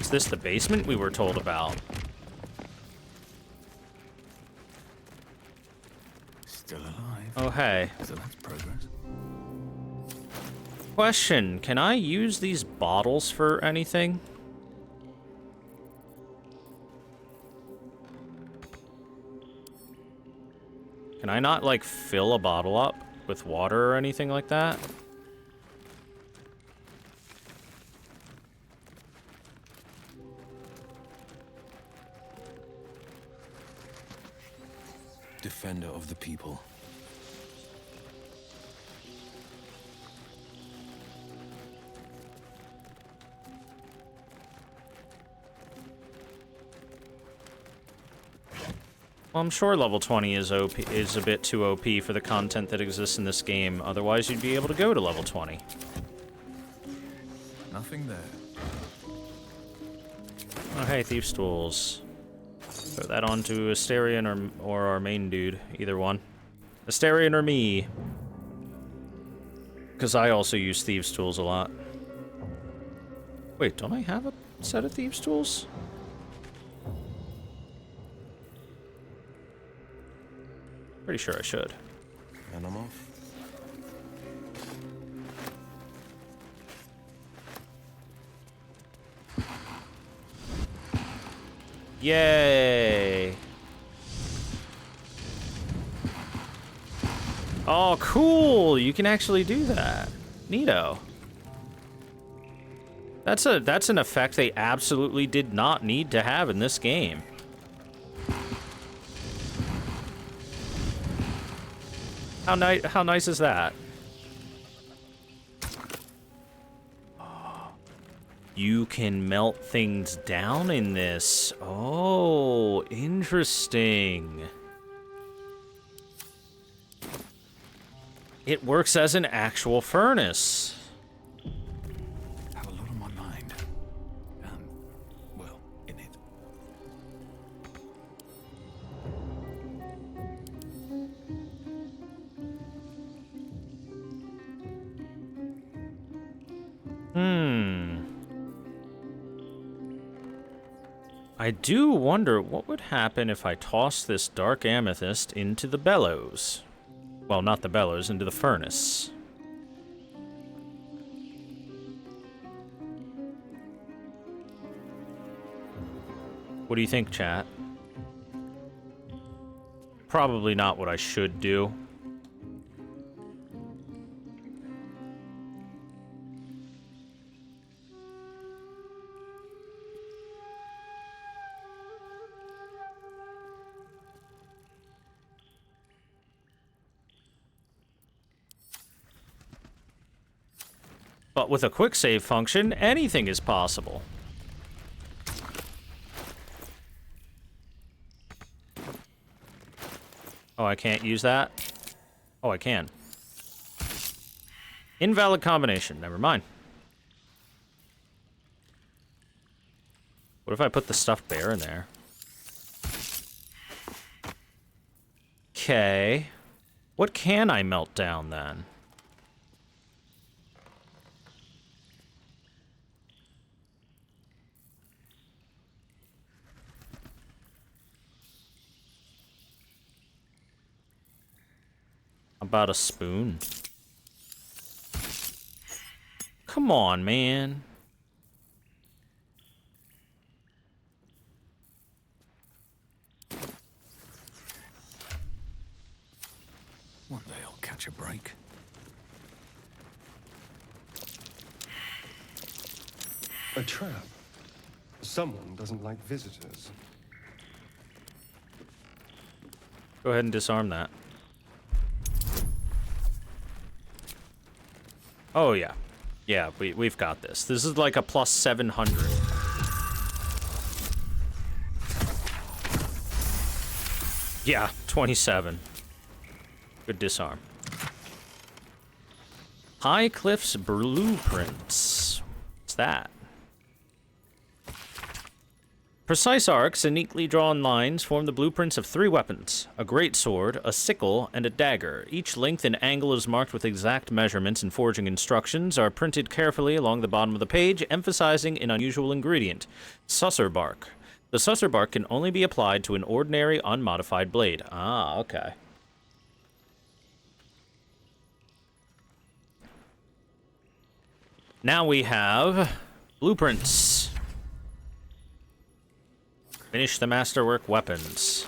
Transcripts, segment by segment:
Is this the basement we were told about? Still alive. Oh, hey. So that's progress. Question, can I use these bottles for anything? Can I not, like, fill a bottle up with water or anything like that? Defender of the people. Well, I'm sure level 20 is a bit too OP for the content that exists in this game. Otherwise, you'd be able to go to level 20. Nothing there. Oh, hey, Thief's Tools. Throw that onto Astarion or our main dude. Either one. Astarion or me. Because I also use Thieves' Tools a lot. Wait, don't I have a set of Thieves' Tools? Pretty sure I should. And I'm off. Yay! Oh, cool! You can actually do that. Neato. That's an effect they absolutely did not need to have in this game. How nice is that? You can melt things down in this. Oh, interesting. It works as an actual furnace. Have a lot on my mind. Well, in it. I do wonder what would happen if I toss this dark amethyst into the bellows. Well, not the bellows, into the furnace. What do you think, chat? Probably not what I should do. But with a quick save function, anything is possible. Oh, I can't use that? Oh, I can. Invalid combination. Never mind. What if I put the stuffed bear in there? Okay. What can I melt down, then? About a spoon? Come on, man. One day I'll catch a break. A trap. Someone doesn't like visitors. Go ahead and disarm that. Oh, yeah. Yeah, we've got this. This is like a plus 700. Yeah, 27. Good disarm. High Cliff's Blueprints. What's that? Precise arcs and neatly drawn lines form the blueprints of 3 weapons: a great sword, a sickle, and a dagger. Each length and angle is marked with exact measurements, and forging instructions are printed carefully along the bottom of the page, emphasizing an unusual ingredient: susser bark. The susser bark can only be applied to an ordinary, unmodified blade. Ah, okay. Now we have blueprints. Finish the masterwork weapons.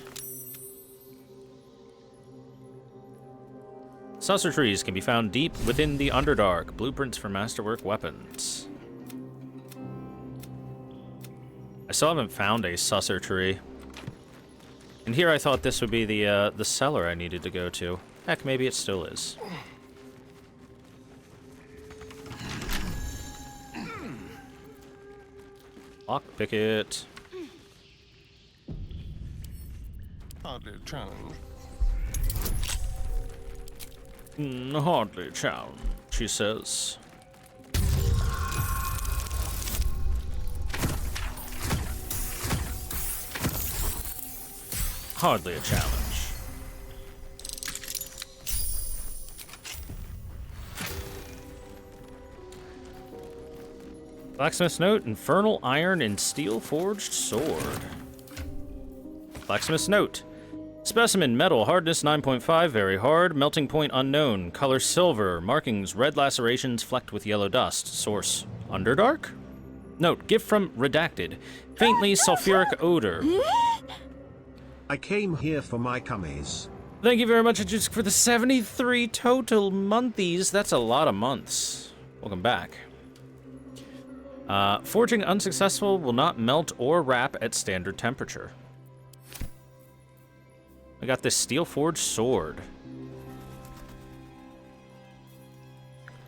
Susser trees can be found deep within the Underdark. Blueprints for masterwork weapons. I still haven't found a susser tree. And here I thought this would be the cellar I needed to go to. Heck, maybe it still is. Lockpick it. Hardly a challenge. Hardly a challenge, she says. Hardly a challenge. Blacksmith's note: infernal iron and steel forged sword. Blacksmith's note: specimen metal, hardness 9.5, very hard, melting point unknown, color silver, markings red lacerations flecked with yellow dust. Source: Underdark? Note: gift from Redacted, faintly sulfuric odor. I came here for my cummies. Thank you very much, Ajusk, for the 73 total monthies. That's a lot of months. Welcome back. Forging unsuccessful, will not melt or wrap at standard temperature. I got this steel forged sword.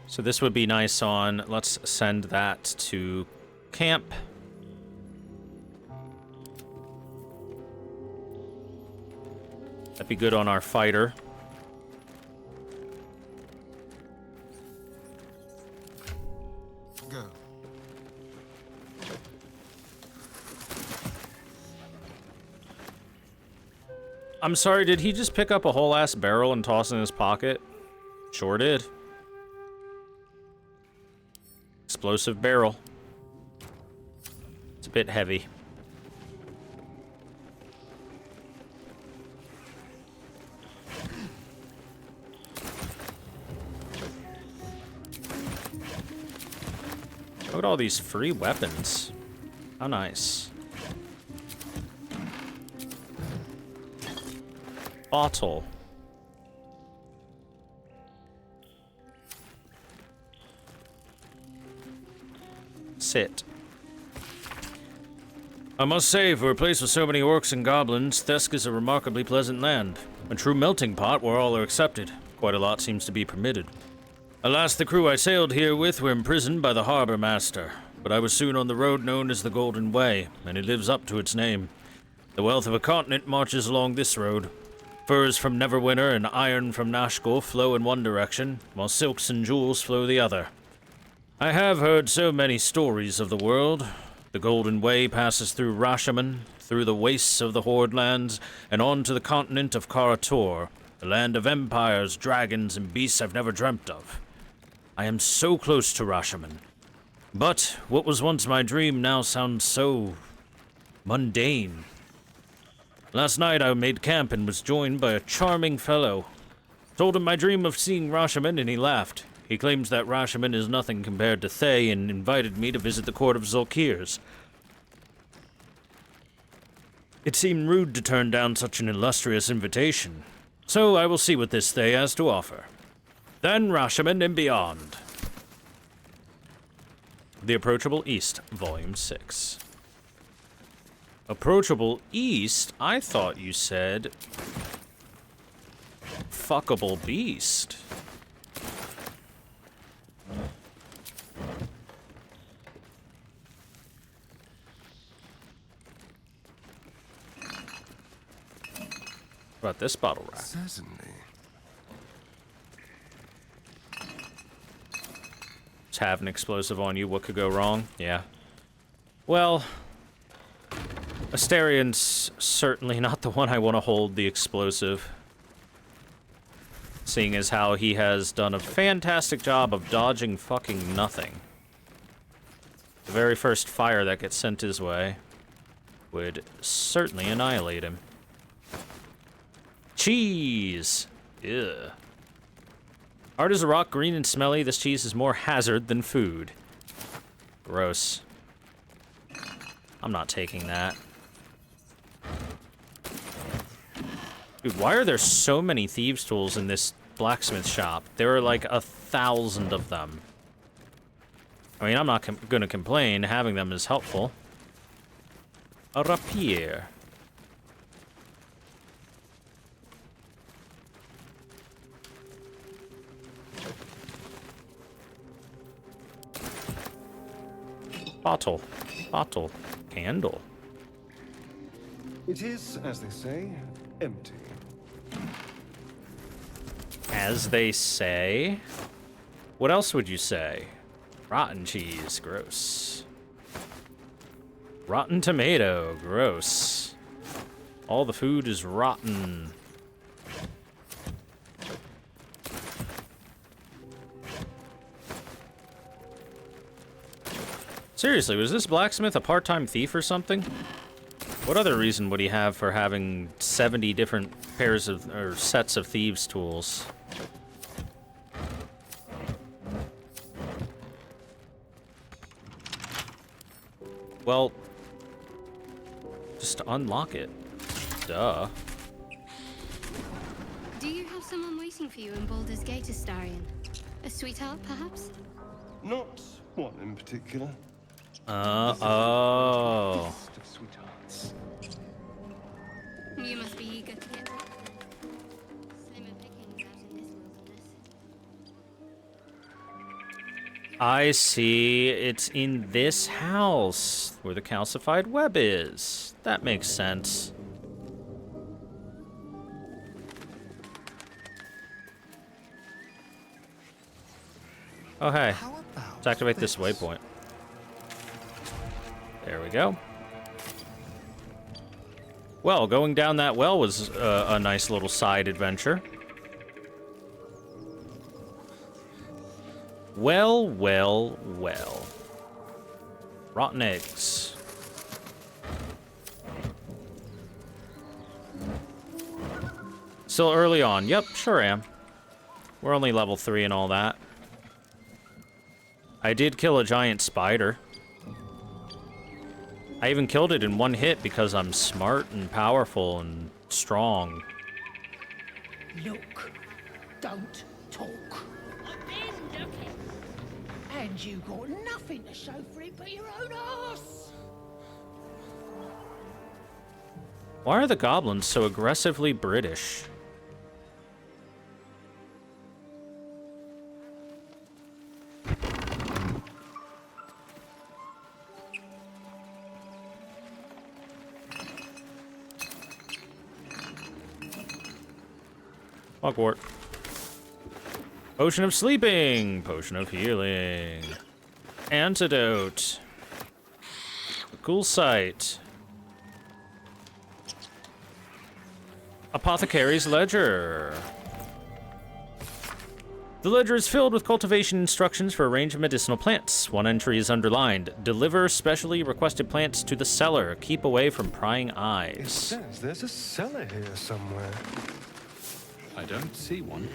So this would be nice on, let's send that to camp. That'd be good on our fighter. Go. I'm sorry, did he just pick up a whole ass barrel and toss it in his pocket? Sure did. Explosive barrel. It's a bit heavy. Look at all these free weapons. How nice. Bottle. Sit. I must say, for a place with so many orcs and goblins, Thesk is a remarkably pleasant land. A true melting pot where all are accepted. Quite a lot seems to be permitted. Alas, the crew I sailed here with were imprisoned by the harbor master, but I was soon on the road known as the Golden Way, and it lives up to its name. The wealth of a continent marches along this road. Furs from Neverwinter and iron from Nashgul flow in one direction, while silks and jewels flow the other. I have heard so many stories of the world. The Golden Way passes through Rashomon, through the wastes of the Horde lands, and on to the continent of Karator, the land of empires, dragons, and beasts I've never dreamt of. I am so close to Rashomon. But what was once my dream now sounds so mundane. Last night I made camp and was joined by a charming fellow. Told him my dream of seeing Rashomon and he laughed. He claims that Rashomon is nothing compared to Thay and invited me to visit the court of Zulkirs. It seemed rude to turn down such an illustrious invitation, so I will see what this Thay has to offer. Then Rashomon and beyond. The Approachable East, Volume 6. Approachable East? I thought you said fuckable beast. What about this bottle rack? Certainly. Just have an explosive on you. What could go wrong? Yeah. Well, Astarion's certainly not the one I want to hold the explosive. Seeing as how he has done a fantastic job of dodging fucking nothing. The very first fire that gets sent his way would certainly annihilate him. Cheese! Ew. Hard as a rock, green and smelly, this cheese is more hazard than food. Gross. I'm not taking that. Dude, why are there so many thieves' tools in this blacksmith shop? There are like 1,000 of them. I mean, I'm not gonna complain. Having them is helpful. A rapier. Bottle. Bottle. Candle. It is, as they say, empty. As they say? What else would you say? Rotten cheese. Gross. Rotten tomato. Gross. All the food is rotten. Seriously, was this blacksmith a part-time thief or something? What other reason would he have for having 70 different pairs of, or sets of thieves' tools? Well, just unlock it. Duh. Do you have someone waiting for you in Baldur's Gate, Astarion? A sweetheart, perhaps? Not one in particular. Oh. Best of sweethearts. You must be eager to get slimmer pickings out in this wilderness. I see. It's in this house where the calcified web is. That makes sense. Oh, hey. Let's activate this waypoint. There we go. Well, going down that well was a nice little side adventure. Well, well, well. Rotten eggs. Still early on. Yep, sure am. We're only level 3 and all that. I did kill a giant spider. I even killed it in one hit because I'm smart and powerful and strong. Look, don't talk. I've been looking. And you got nothing to show for it but your own arse. Why are the goblins so aggressively British? Mugwort. Potion of sleeping. Potion of healing. Antidote. A cool sight. Apothecary's Ledger. The ledger is filled with cultivation instructions for a range of medicinal plants. One entry is underlined. Deliver specially requested plants to the cellar. Keep away from prying It eyes. says there's a cellar here somewhere. I don't see one.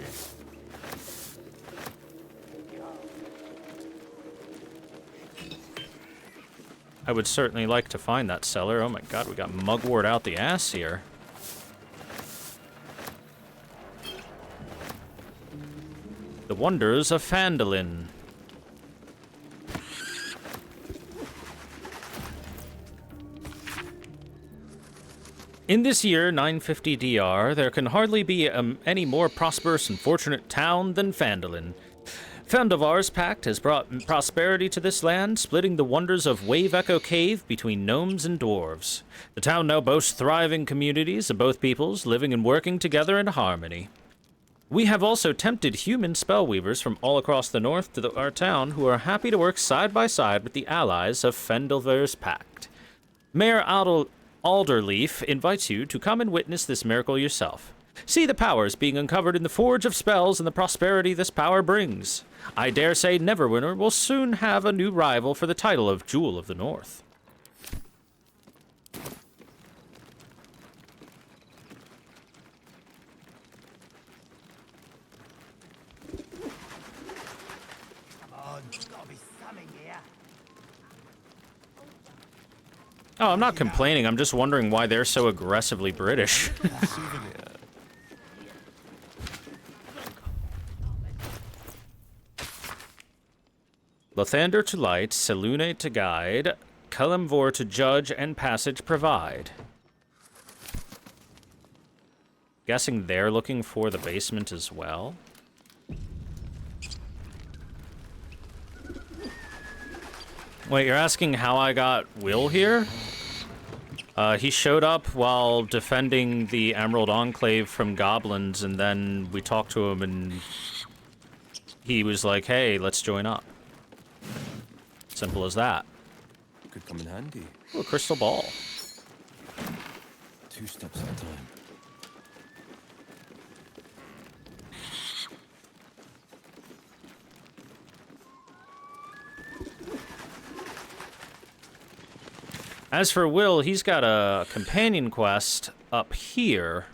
I would certainly like to find that cellar. Oh my god, we got mugwort out the ass here. The Wonders of Phandalin. In this year, 950 DR, there can hardly be any more prosperous and fortunate town than Phandalin. Fandovar's pact has brought prosperity to this land, splitting the wonders of Wave Echo Cave between gnomes and dwarves. The town now boasts thriving communities of both peoples, living and working together in harmony. We have also tempted human spellweavers from all across the north to our town who are happy to work side by side with the allies of Fendelver's pact. Mayor Alderleaf invites you to come and witness this miracle yourself. See the powers being uncovered in the Forge of Spells and the prosperity this power brings. I dare say Neverwinter will soon have a new rival for the title of Jewel of the North. Oh, I'm not complaining. I'm just wondering why they're so aggressively British. Lathander to light, Selune to guide, Kalimvor to judge and passage provide. Guessing they're looking for the basement as well. Wait, you're asking how I got Will here? He showed up while defending the Emerald Enclave from goblins, and then we talked to him, and he was like, hey, let's join up. Simple as that. Could come in handy. Oh, a crystal ball. 2 steps at a time. As for Will, he's got a companion quest up here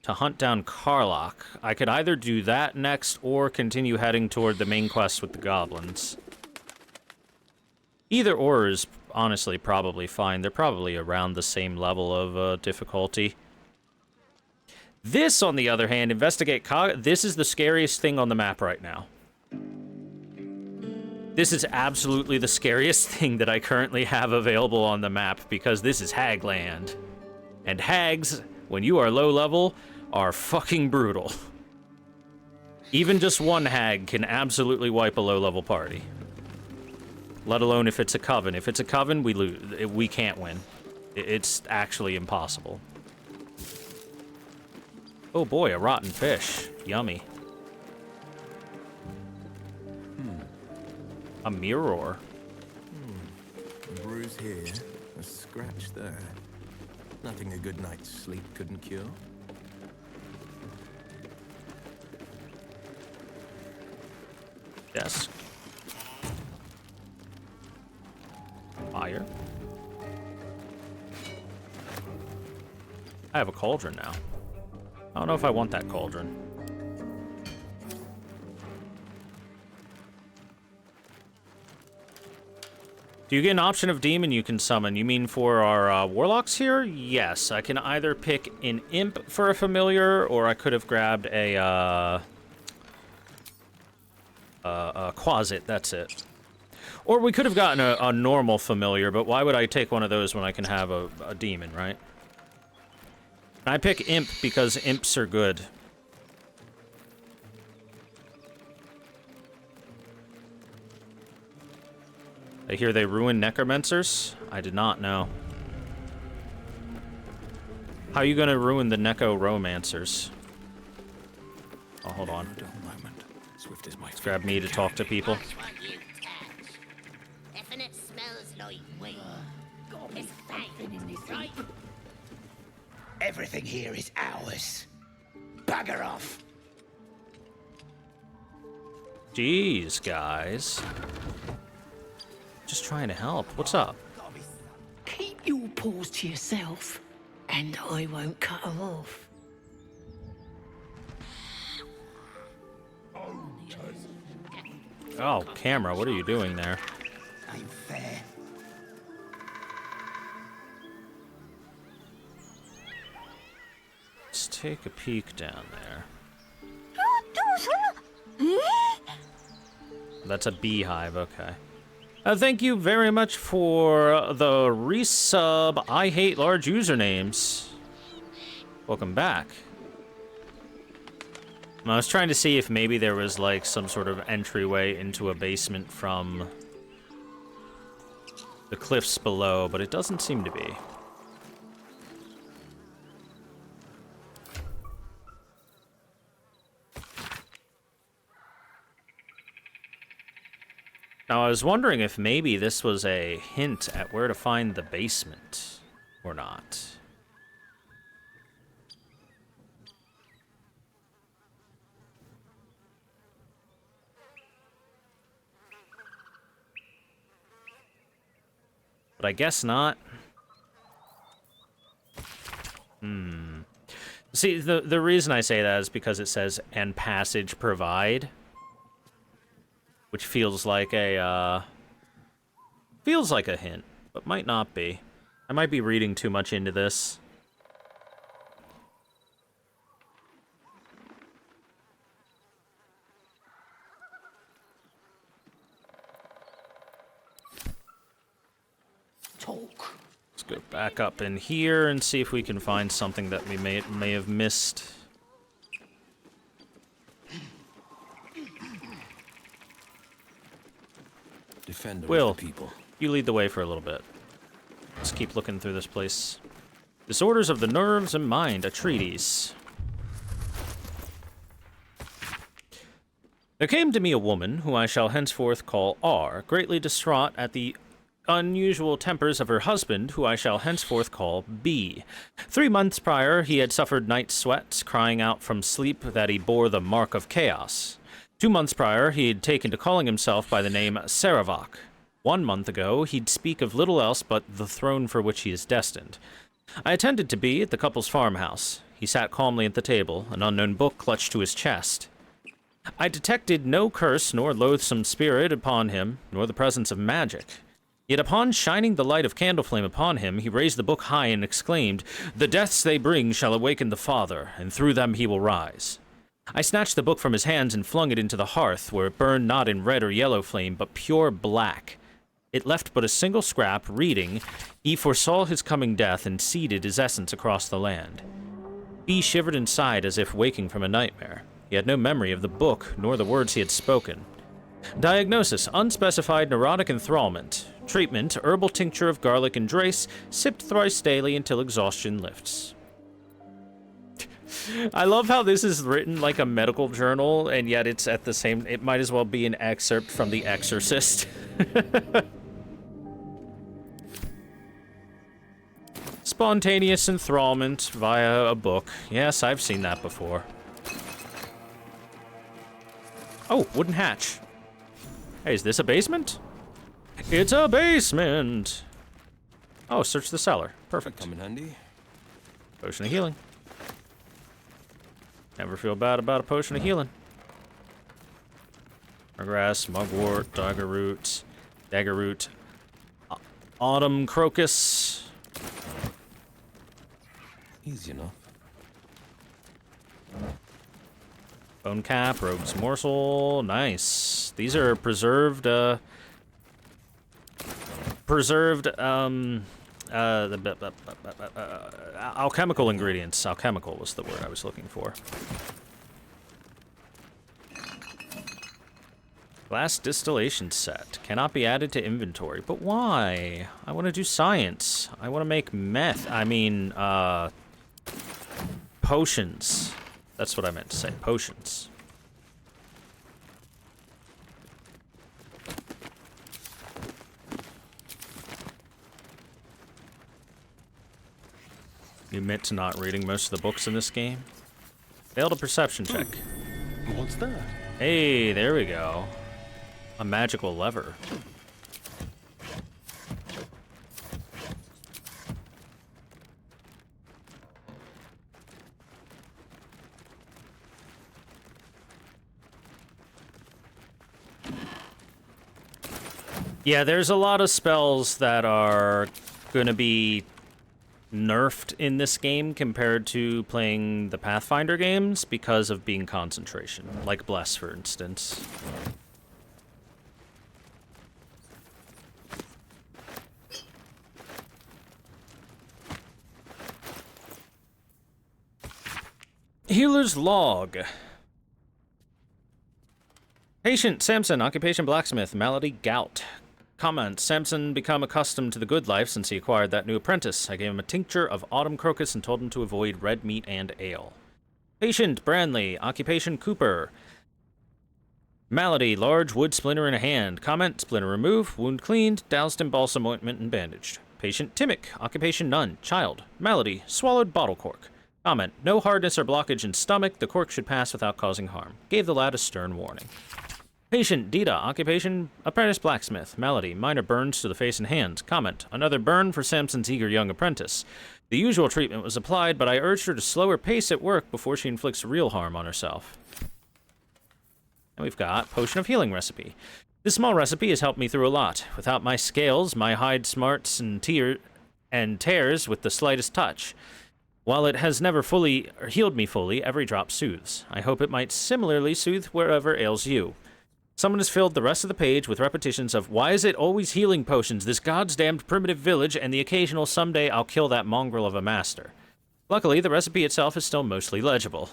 to hunt down Karlach. I could either do that next or continue heading toward the main quest with the goblins. Either or is honestly probably fine. They're probably around the same level of difficulty. This, on the other hand, investigate this is the scariest thing on the map right now. This is absolutely the scariest thing that I currently have available on the map, because this is Hagland. And hags, when you are low level, are fucking brutal. Even just one hag can absolutely wipe a low level party. Let alone if it's a coven. If it's a coven, we lose. We can't win. It's actually impossible. Oh boy, a rotten fish. Yummy. A mirror. A bruise here, a scratch there. Nothing a good night's sleep couldn't cure. Yes. Fire. I have a cauldron now. I don't know if I want that cauldron. Do you get an option of demon you can summon? You mean for our warlocks here? Yes, I can either pick an imp for a familiar, or I could have grabbed a quasit, that's it. Or we could have gotten a normal familiar, but why would I take one of those when I can have a demon, right? And I pick imp because imps are good. I hear they ruin necromancers? I did not know. How are you gonna ruin the necromancers? Oh, hold on. Let's grab me to talk to people. Everything here is ours. Bugger off. Jeez, guys. Just trying to help. What's up? Keep your paws to yourself, and I won't cut them off. Oh, camera, what are you doing there? Ain't fair. Let's take a peek down there. That's a beehive, okay. Thank you very much for the resub. I hate large usernames. Welcome back. I was trying to see if maybe there was like some sort of entryway into a basement from the cliffs below, but it doesn't seem to be. Now, I was wondering if maybe this was a hint at where to find the basement. Or not. But I guess not. See, the reason I say that is because it says, and passage provide. Which feels like a hint, but might not be. I might be reading too much into this. Talk. Let's go back up in here and see if we can find something that we may have missed. Defender Will, of the people. you lead the way for a little bit. Let's keep looking through this place. Disorders of the nerves and mind, a treatise. There came to me a woman, who I shall henceforth call R, greatly distraught at the unusual tempers of her husband, who I shall henceforth call B. 3 months prior, he had suffered night sweats, crying out from sleep that he bore the mark of chaos. 2 months prior, he had taken to calling himself by the name Saravak. 1 month ago, he'd speak of little else but the throne for which he is destined. I attended to B at the couple's farmhouse. He sat calmly at the table, an unknown book clutched to his chest. I detected no curse nor loathsome spirit upon him, nor the presence of magic. Yet upon shining the light of candle flame upon him, he raised the book high and exclaimed, "The deaths they bring shall awaken the Father, and through them he will rise." I snatched the book from his hands and flung it into the hearth, where it burned not in red or yellow flame, but pure black. It left but a single scrap, reading, "He foresaw his coming death and seeded his essence across the land." He shivered and sighed as if waking from a nightmare. He had no memory of the book, nor the words he had spoken. Diagnosis: unspecified neurotic enthrallment. Treatment: herbal tincture of garlic and drace, sipped thrice daily until exhaustion lifts. I love how this is written like a medical journal, and yet it's at the same... It might as well be an excerpt from The Exorcist. Spontaneous enthrallment via a book. Yes, I've seen that before. Oh, wooden hatch. Hey, is this a basement? It's a basement! Oh, search the cellar. Perfect. Come in handy. Potion of healing. Never feel bad about a potion of healing. Grass, mugwort, dagger root, autumn crocus. Easy enough. Bone cap, rogue's morsel, nice. These are preserved, alchemical ingredients. Alchemical was the word I was looking for. Glass distillation set. Cannot be added to inventory. But why? I want to do science. I want to make meth. I mean, potions. That's what I meant to say. Potions. You admit to not reading most of the books in this game? Failed a perception check. What's that? Hey, there we go. A magical lever. Yeah, there's a lot of spells that are gonna be nerfed in this game compared to playing the Pathfinder games because of being concentration, like Bless, for instance. Healer's Log. Patient Samson, occupation blacksmith, malady gout. Comment: Samson become accustomed to the good life since he acquired that new apprentice. I gave him a tincture of autumn crocus and told him to avoid red meat and ale. Patient Branley, occupation Cooper. Malady, large wood splinter in a hand. Comment: splinter removed, wound cleaned, doused in balsam ointment and bandaged. Patient Timmick. Occupation none. Child. Malady. Swallowed bottle cork. Comment. No hardness or blockage in stomach. The cork should pass without causing harm. Gave the lad a stern warning. Patient Dita. Occupation apprentice blacksmith. Malady. Minor burns to the face and hands. Comment. Another burn for Samson's eager young apprentice. The usual treatment was applied, but I urged her to slow her pace at work before she inflicts real harm on herself. And we've got Potion of Healing recipe. This small recipe has helped me through a lot. Without my scales, my hide smarts and tears with the slightest touch. While it has never fully healed me fully, every drop soothes. I hope it might similarly soothe wherever ails you. Someone has filled the rest of the page with repetitions of, why is it always healing potions, this goddamned primitive village, and the occasional someday I'll kill that mongrel of a master. Luckily, the recipe itself is still mostly legible.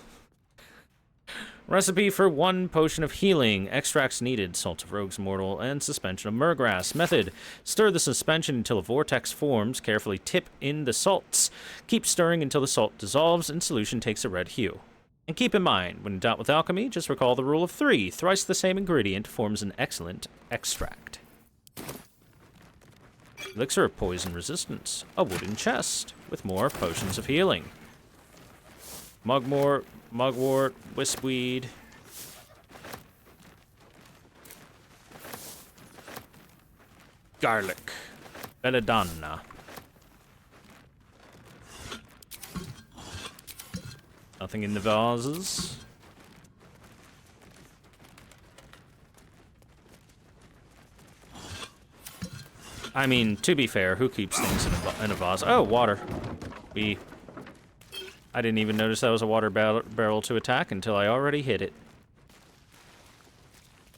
Recipe for 1 potion of healing. Extracts needed. Salt of rogue's mortal and suspension of murgrass. Method. Stir the suspension until a vortex forms. Carefully tip in the salts. Keep stirring until the salt dissolves and solution takes a red hue. And keep in mind, when in doubt with alchemy, just recall the rule of 3. Thrice the same ingredient forms an excellent extract. Elixir of poison resistance. A wooden chest with more potions of healing. Mugwort, wispweed. Garlic. Belladonna. Nothing in the vases. I mean, to be fair, who keeps things in a vase? Oh, water. I didn't even notice that was a water barrel to attack until I already hit it.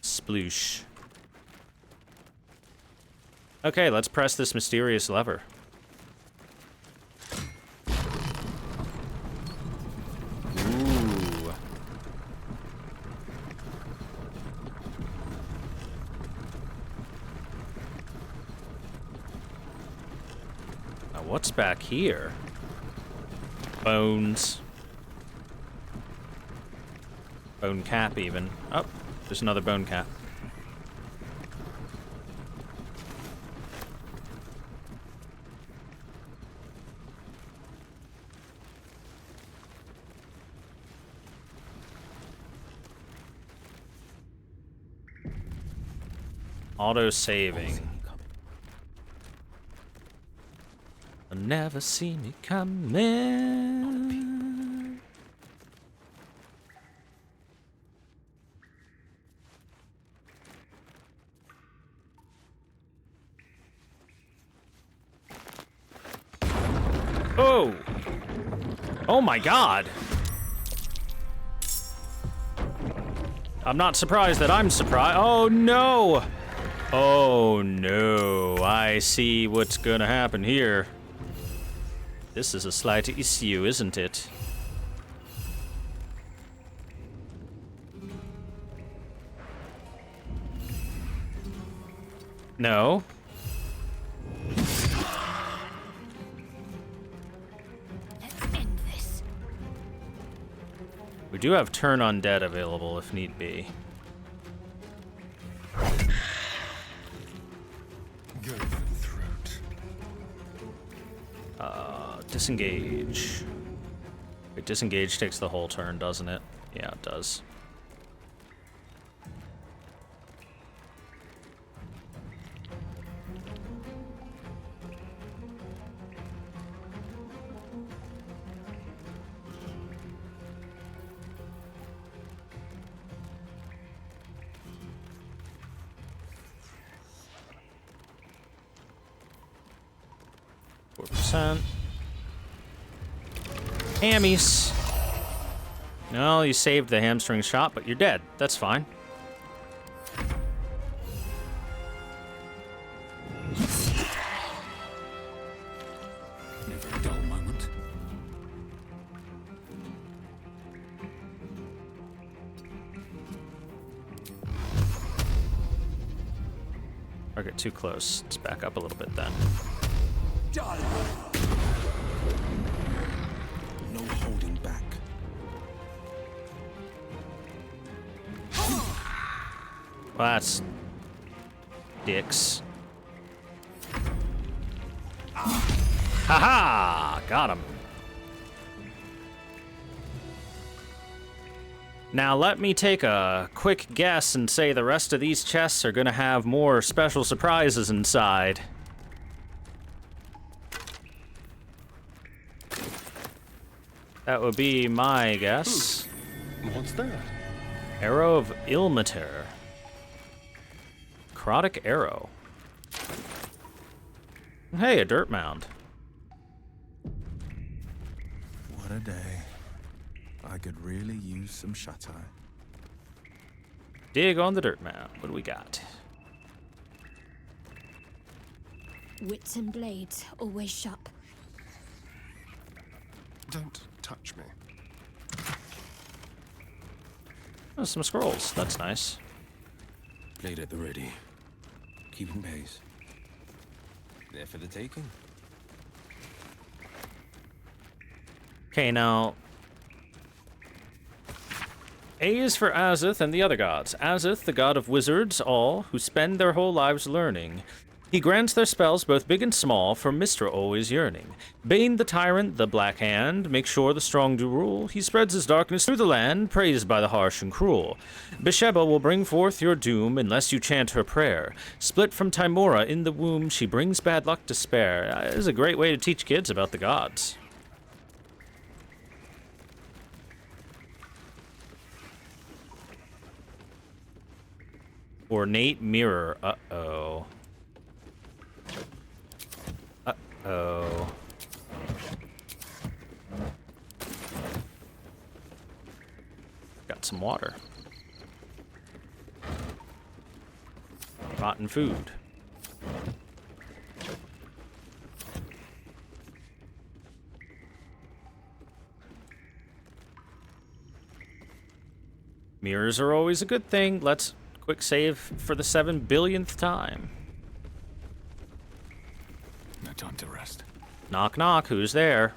Sploosh. Okay, let's press this mysterious lever. Ooh. Now what's back here? Bones. Bone cap, even. Oh, there's another bone cap. Auto-saving. You'll never see me coming. Oh! Oh my god! I'm not surprised that I'm surprised. Oh no! Oh no, I see what's gonna happen here. This is a slight issue, isn't it? No. Let's end this. We do have Turn Undead available if need be. Go for the throat. Disengage. Wait, disengage takes the whole turn, doesn't it? Yeah, it does. %. Hammies. No, you saved the hamstring shot, but you're dead. That's fine. Never a dull moment. I get too close. Let's back up a little bit then. No holding back. Well, that's dicks. Haha! Got him. Now let me take a quick guess and say the rest of these chests are gonna have more special surprises inside. That would be my guess. What's that? Arrow of Ilmater. Necrotic arrow. Hey, a dirt mound. What a day. I could really use some shut-eye. Dig on the dirt mound. What do we got? Wits and blades, always sharp. Don't touch me. Oh, some scrolls. That's nice. Blade at the ready. Keeping pace. There for the taking. Okay, now... A is for Azith and the other gods. Azith, the god of wizards, all, who spend their whole lives learning. He grants their spells both big and small, for Mistra always yearning. Bane the tyrant, the black hand, make sure the strong do rule. He spreads his darkness through the land, praised by the harsh and cruel. Besheba will bring forth your doom, unless you chant her prayer. Split from Timora in the womb, she brings bad luck to spare. This is a great way to teach kids about the gods. Ornate mirror. Uh-oh. Uh-oh. Got some water. Rotten food. Mirrors are always a good thing. Let's quick save for the 7 billionth time. No time to rest. Knock, knock. Who's there?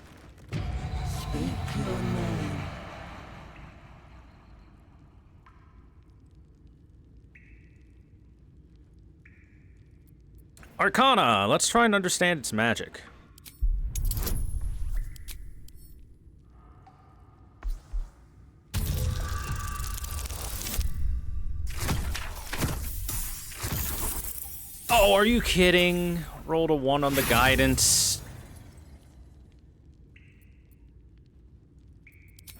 Arcana. Let's try and understand its magic. Oh, are you kidding? Rolled a 1 on the guidance.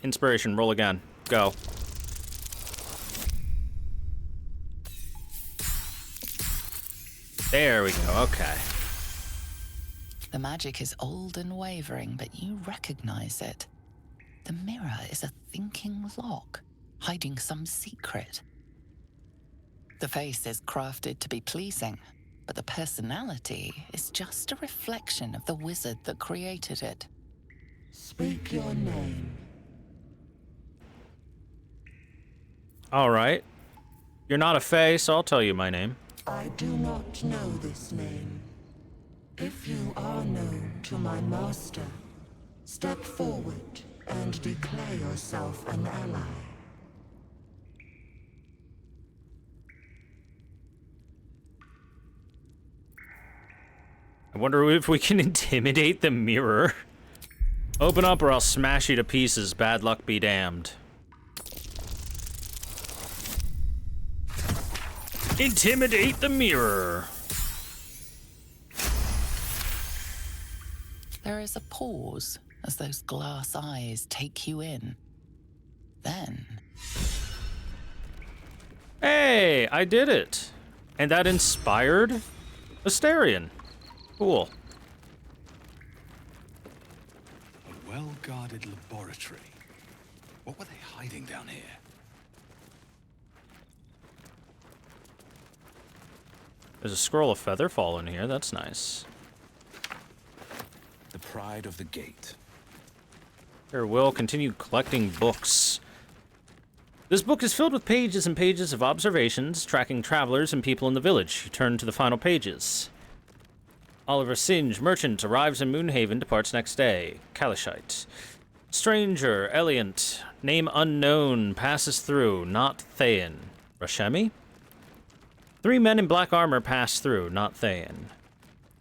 Inspiration, roll again. Go. There we go, okay. The magic is old and wavering, but you recognize it. The mirror is a thinking lock, hiding some secret. The face is crafted to be pleasing, but the personality is just a reflection of the wizard that created it. Speak your name. All right. You're not a fae, so I'll tell you my name. I do not know this name. If you are known to my master, step forward and declare yourself an ally. I wonder if we can intimidate the mirror. Open up or I'll smash you to pieces. Bad luck be damned. Intimidate the mirror. There is a pause as those glass eyes take you in. Then... Hey, I did it. And that inspired Astarion. Cool. A well-guarded laboratory. What were they hiding down here? There's a scroll of Featherfall in here. That's nice. The pride of the gate. Here, Will, continue collecting books. This book is filled with pages and pages of observations, tracking travelers and people in the village. You turn to the final pages. Oliver Singe, merchant, arrives in Moonhaven, departs next day. Kalishite. Stranger, Eliant, name unknown, passes through, not Thayan. Rashemi? 3 men in black armor pass through, not Thayan.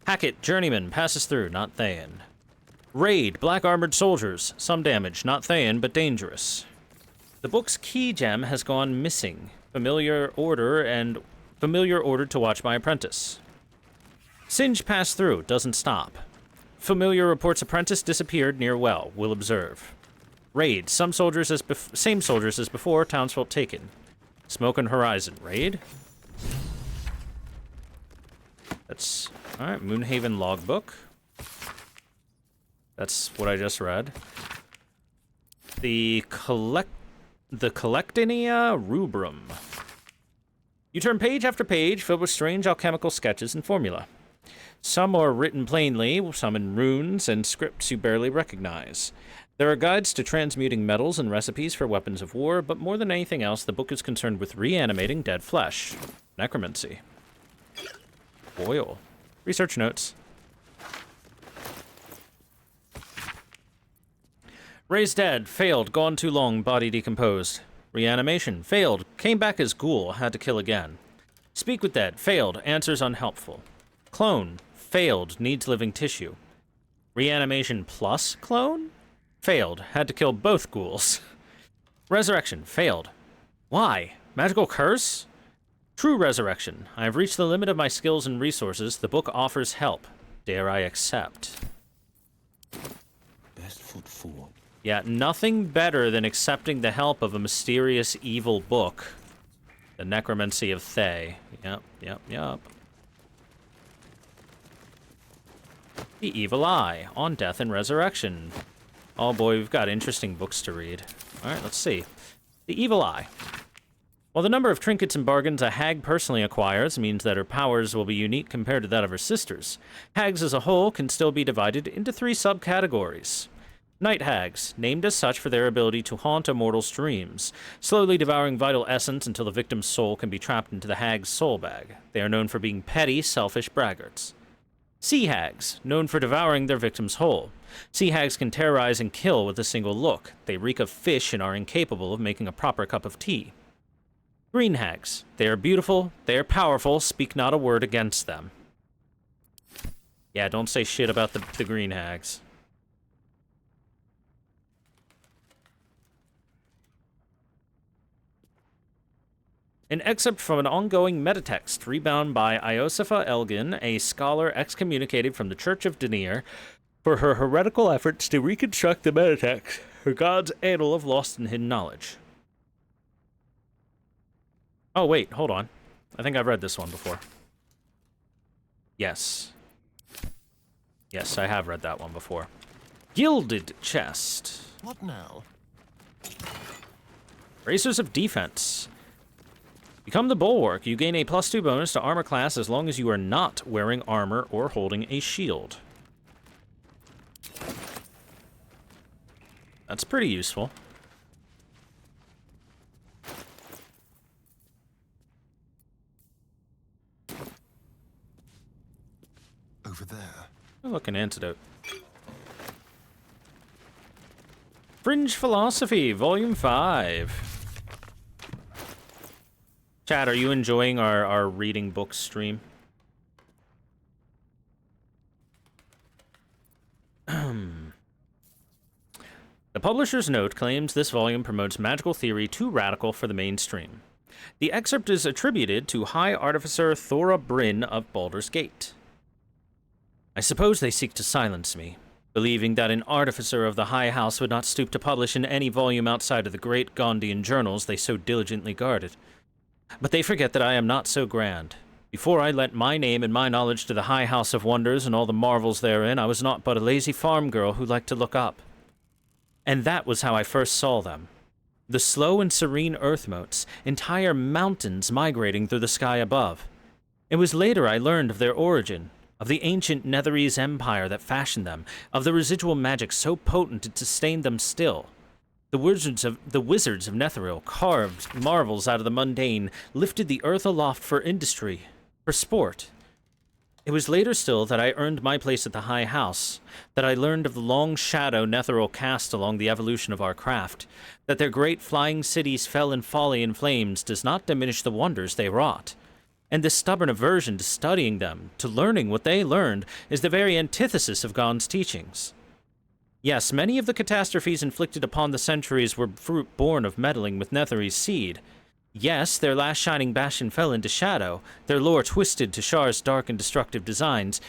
Hackett, journeyman, passes through, not Thayan. Raid, black armored soldiers. Some damage, not Thayan, but dangerous. The book's key gem has gone missing. Familiar ordered to watch my apprentice. Singe passed through, doesn't stop. Familiar reports apprentice disappeared near well, will observe. Raid, same soldiers as before, townsfolk taken. Smoke on horizon, raid. That's, alright, Moonhaven logbook. That's what I just read. The Collectinia Rubrum. You turn page after page filled with strange alchemical sketches and formula. Some are written plainly, some in runes and scripts you barely recognize. There are guides to transmuting metals and recipes for weapons of war, but more than anything else, the book is concerned with reanimating dead flesh. Necromancy. Oil. Research notes. Raised dead. Failed. Gone too long. Body decomposed. Reanimation. Failed. Came back as ghoul. Had to kill again. Speak with dead. Failed. Answers unhelpful. Clone. Failed. Needs living tissue. Reanimation plus clone? Failed. Had to kill both ghouls. Resurrection. Failed. Why? Magical curse? True resurrection. I have reached the limit of my skills and resources. The book offers help. Dare I accept? Best foot forward. Yeah, nothing better than accepting the help of a mysterious evil book. The Necromancy of Thay. Yep. The Evil Eye, on Death and Resurrection. Oh boy, we've got interesting books to read. Alright, let's see. The Evil Eye. While the number of trinkets and bargains a hag personally acquires means that her powers will be unique compared to that of her sisters, hags as a whole can still be divided into 3 subcategories. Night hags, named as such for their ability to haunt a mortal's dreams, slowly devouring vital essence until the victim's soul can be trapped into the hag's soul bag. They are known for being petty, selfish braggarts. Sea hags, known for devouring their victims whole. Sea hags can terrorize and kill with a single look. They reek of fish and are incapable of making a proper cup of tea. Green hags, they are beautiful, they are powerful, speak not a word against them. Yeah, don't say shit about the green hags. An excerpt from an ongoing metatext rebound by Iosipha Elgin, a scholar excommunicated from the Church of Denier, for her heretical efforts to reconstruct the metatext, her god's annal of lost and hidden knowledge. Oh, wait, hold on. I think I've read this one before. Yes. Yes, I have read that one before. Gilded Chest. What now? Bracers of Defense. Become the Bulwark. You gain a +2 bonus to armor class as long as you are not wearing armor or holding a shield. That's pretty useful. Over there. Oh, look, an antidote. Fringe Philosophy, Volume 5. Chad, are you enjoying our reading books stream? The publisher's note claims this volume promotes magical theory too radical for the mainstream. The excerpt is attributed to High Artificer Thora Bryn of Baldur's Gate. I suppose they seek to silence me, believing that an artificer of the High House would not stoop to publish in any volume outside of the great Gondian journals they so diligently guarded. But they forget that I am not so grand. Before I lent my name and my knowledge to the High House of Wonders and all the marvels therein, I was naught but a lazy farm girl who liked to look up. And that was how I first saw them. The slow and serene earth motes, entire mountains migrating through the sky above. It was later I learned of their origin, of the ancient Netherese empire that fashioned them, of the residual magic so potent it sustained them still. The wizards of Netheril carved marvels out of the mundane, lifted the earth aloft for industry, for sport. It was later still that I earned my place at the High House, that I learned of the long shadow Netheril cast along the evolution of our craft, that their great flying cities fell in folly and flames does not diminish the wonders they wrought. And this stubborn aversion to studying them, to learning what they learned, is the very antithesis of Gon's teachings. Yes, many of the catastrophes inflicted upon the centuries were fruit born of meddling with Netheri's seed. Yes, their last shining bastion fell into shadow, their lore twisted to Shar's dark and destructive designs.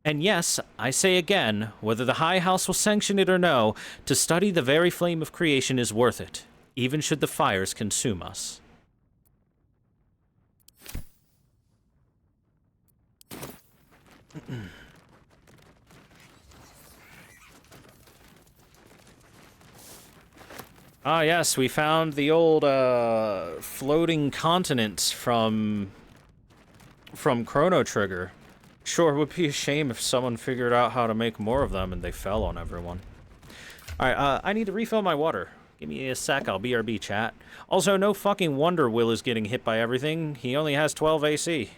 And yes, I say again, whether the High House will sanction it or no, to study the very flame of creation is worth it, even should the fires consume us. Ah, yes, we found the old, floating continents from Chrono Trigger. Sure, it would be a shame if someone figured out how to make more of them and they fell on everyone. Alright, I need to refill my water. Give me a sec, I'll BRB, chat. Also, no fucking wonder Will is getting hit by everything. He only has 12 AC.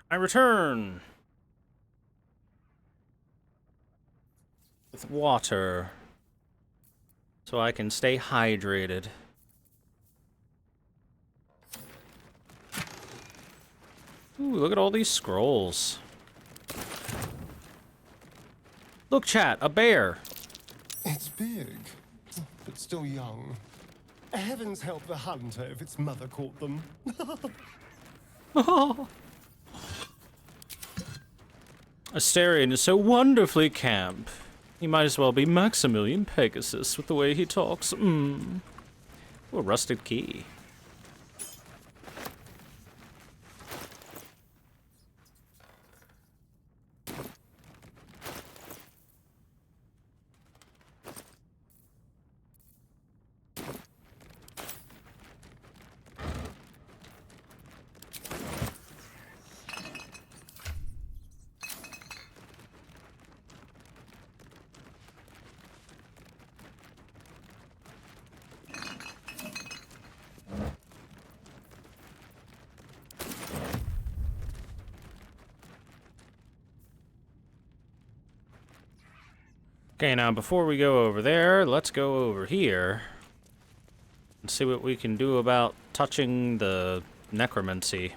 I return with water so I can stay hydrated. Ooh, look at all these scrolls. Look, chat, a bear. It's big, but still young. Heavens help the hunter if its mother caught them. Astarion is so wonderfully camp. He might as well be Maximilian Pegasus with the way he talks. Ooh, a rusted key. Okay, now before we go over there, let's go over here and see what we can do about touching the necromancy.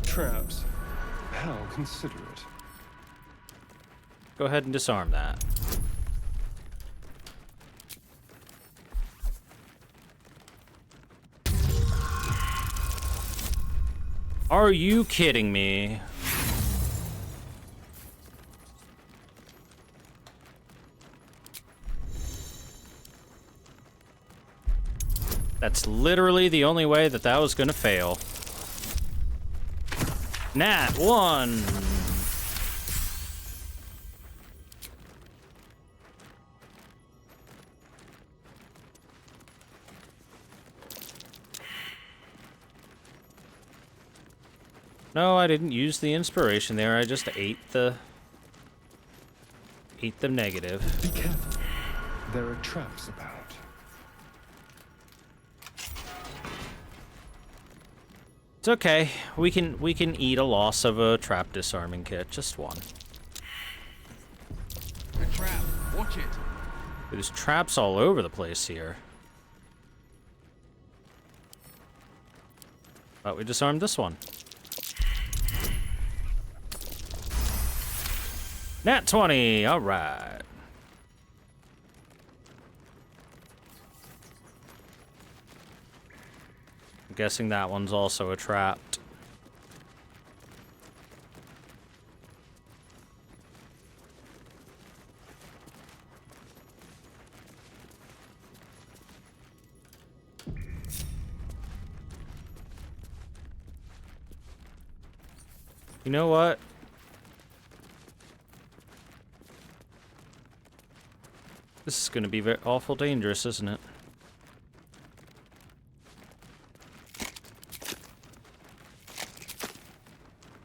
Traps. How considerate. Go ahead and disarm that. Are you kidding me? That's literally the only way that that was gonna fail. Nat 1. No, I didn't use the inspiration there. I just ate the negative. Be careful. There are traps about. It's okay. We can eat a loss of a trap disarming kit. Just one. A trap. Watch it. There's traps all over the place here. But we disarmed this one. Nat 20. All right. I'm guessing that one's also a trapped. You know what? This is going to be very awful dangerous, isn't it?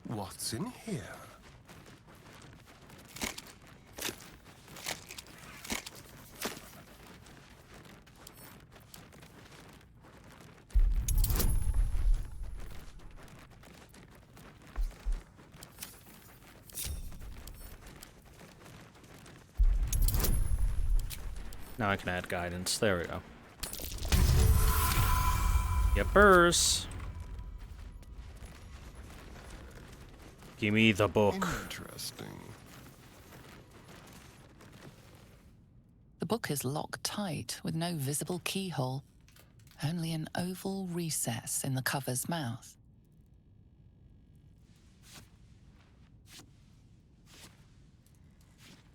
What's in here? Now I can add guidance. There we go. Yippers. Give me the book. Interesting. The book is locked tight with no visible keyhole, only an oval recess in the cover's mouth.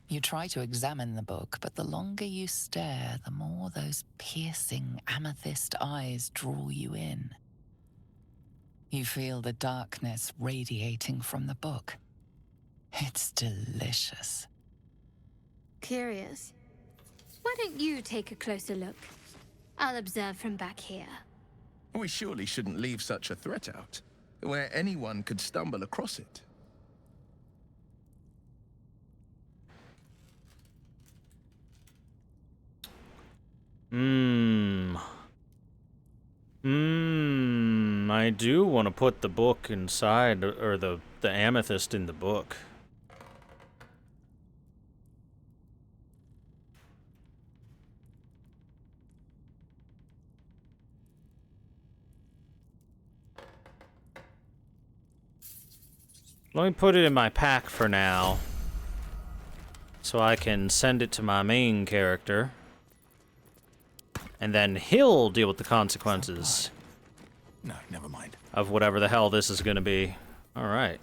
You try to examine the book, but the longer you stare, the more those piercing amethyst eyes draw you in. You feel the darkness radiating from the book. It's delicious. Curious. Why don't you take a closer look? I'll observe from back here. We surely shouldn't leave such a threat out, where anyone could stumble across it. I do want to put the book inside, or the amethyst in the book. Let me put it in my pack for now, so I can send it to my main character. And then he'll deal with the consequences. No, never mind. Of whatever the hell this is going to be. All right.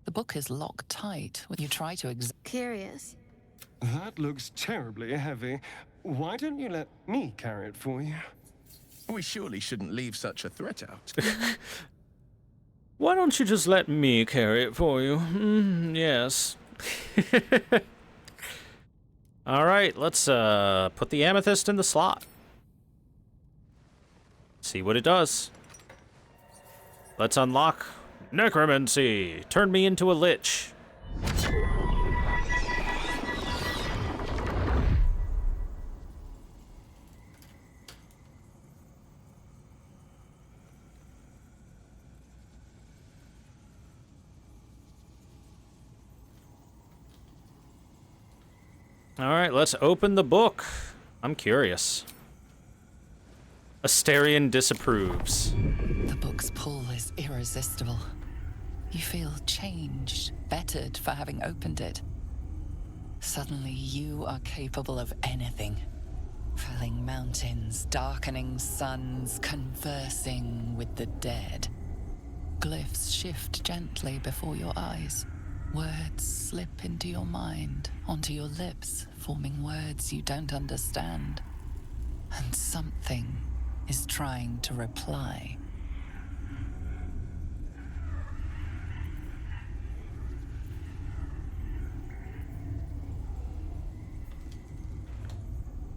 The book is locked tight when you try to Curious. That looks terribly heavy. Why don't you let me carry it for you? We surely shouldn't leave such a threat out. Why don't you just let me carry it for you? Yes. All right, let's put the amethyst in the slot. See what it does. Let's unlock necromancy. Turn me into a lich. All right, let's open the book. I'm curious. Astarion disapproves. The book's pull is irresistible. You feel changed, bettered for having opened it. Suddenly, you are capable of anything. Felling mountains, darkening suns, conversing with the dead. Glyphs shift gently before your eyes. Words slip into your mind, onto your lips, forming words you don't understand. And something is trying to reply.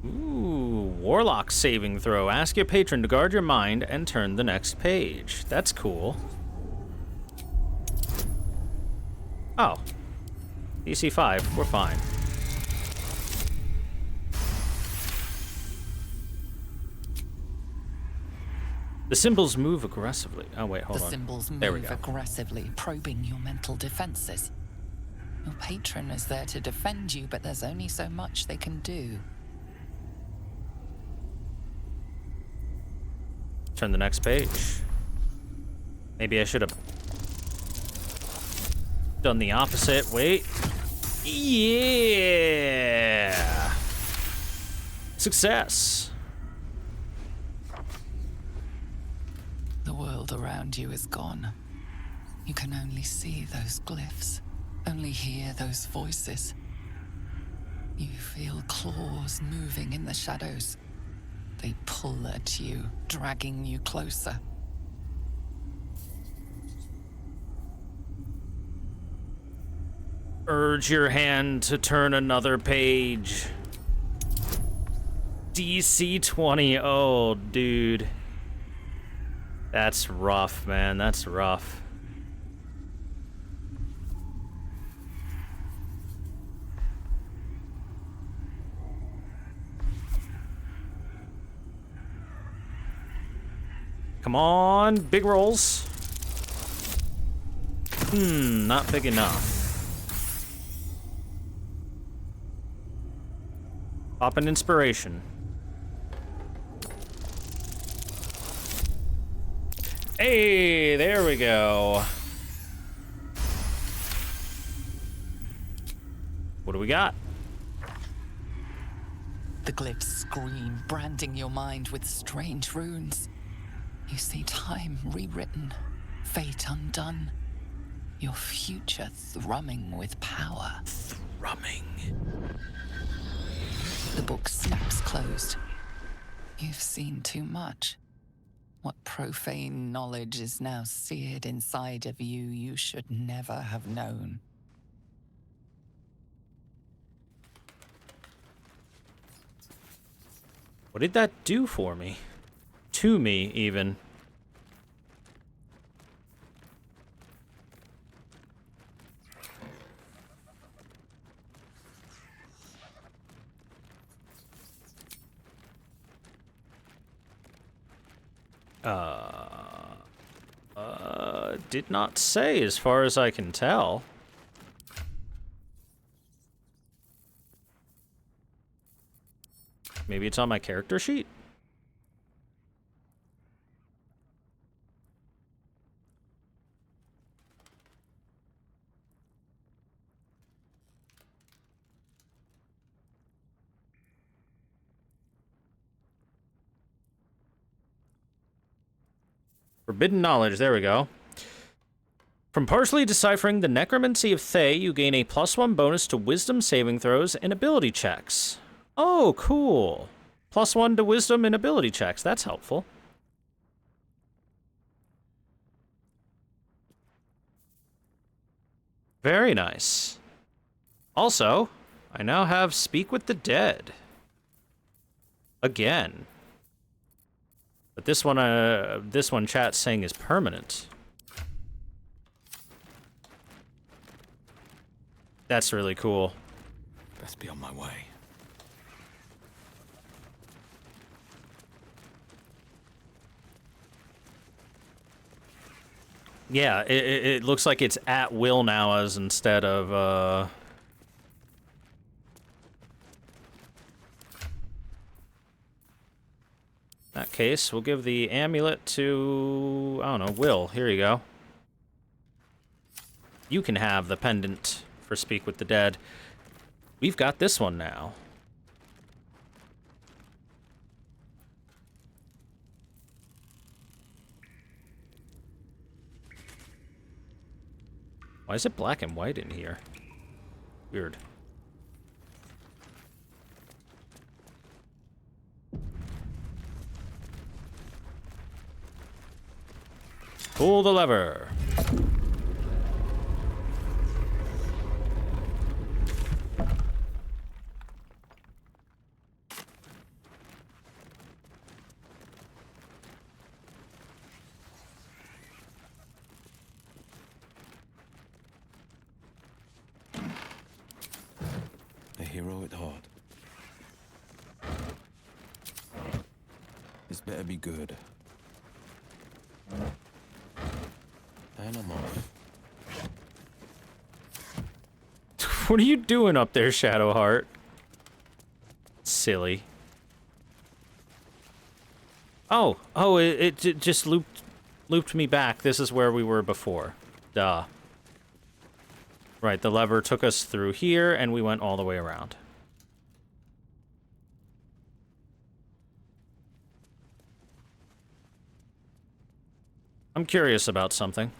Ooh, Warlock saving throw. Ask your patron to guard your mind and turn the next page. That's cool. Oh. DC 5, we're fine. The symbols move aggressively. Oh, wait, hold The on. symbols There we move go. aggressively, probing your mental defenses. Your patron is there to defend you, but there's only so much they can do. Turn the next page. Maybe I should have done the opposite. Wait. Yeah. Success. The world around you is gone. You can only see those glyphs, only hear those voices. You feel claws moving in the shadows. They pull at you, dragging you closer. Urge your hand to turn another page. DC 20. Oh, dude. That's rough, man. That's rough. Come on, big rolls. Not big enough. Pop an inspiration. Hey, there we go. What do we got? The glyphs scream, branding your mind with strange runes. You see time rewritten, fate undone, your future thrumming with power. Thrumming. The book snaps closed. You've seen too much. What profane knowledge is now seared inside of you you should never have known. What did that do for me? To me, even. Did not say as far as I can tell. Maybe it's on my character sheet? Forbidden knowledge, there we go. From partially deciphering the necromancy of Thay, you gain a +1 bonus to wisdom saving throws and ability checks. Oh, cool. +1 to wisdom and ability checks. That's helpful. Very nice. Also, I now have Speak with the Dead. Again. But this one chat's saying is permanent. That's really cool. Best be on my way. Yeah, it looks like it's at will now as instead of, In that case, we'll give the amulet to, I don't know, Will. Here you go. You can have the pendant for Speak with the Dead. We've got this one now. Why is it black and white in here? Weird. Pull the lever. A hero at heart. This better be good. And I'm off. What are you doing up there, Shadowheart? Silly. Oh, it just looped me back. This is where we were before. Duh. Right, the lever took us through here, and we went all the way around. I'm curious about something.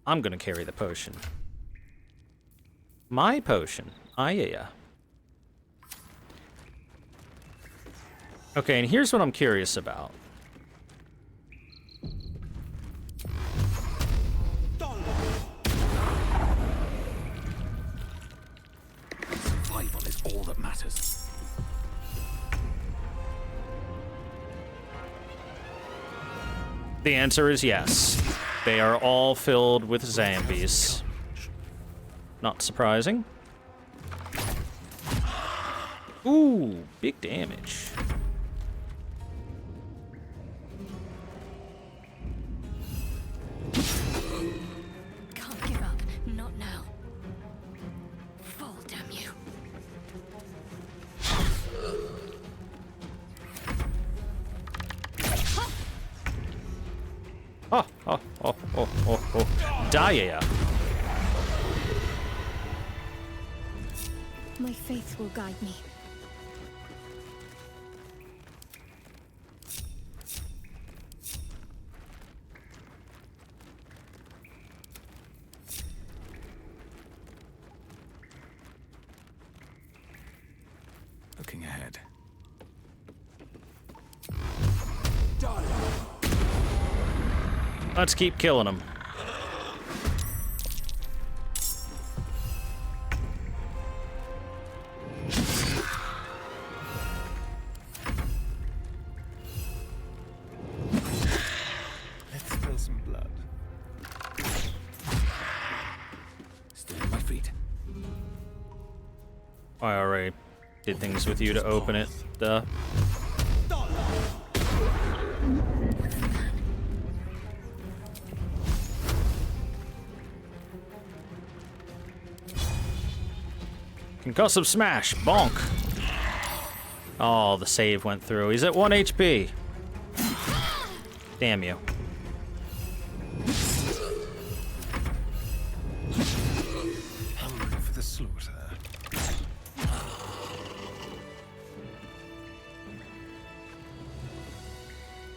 I'm gonna carry the potion. My potion. Ah, yeah. Okay, and here's what I'm curious about. Survival is all that matters. The answer is yes. They are all filled with zombies. Not surprising. Ooh, big damage. Can't give up. Not now. Fall, damn you. Die. My faith will guide me. Looking ahead. Let's keep killing them. Let's spill some blood. Still on my feet. I already did things with you to open it. Duh. Concussive smash. Bonk. Oh, the save went through. He's at 1 HP. Damn you. Hungry for the slaughter.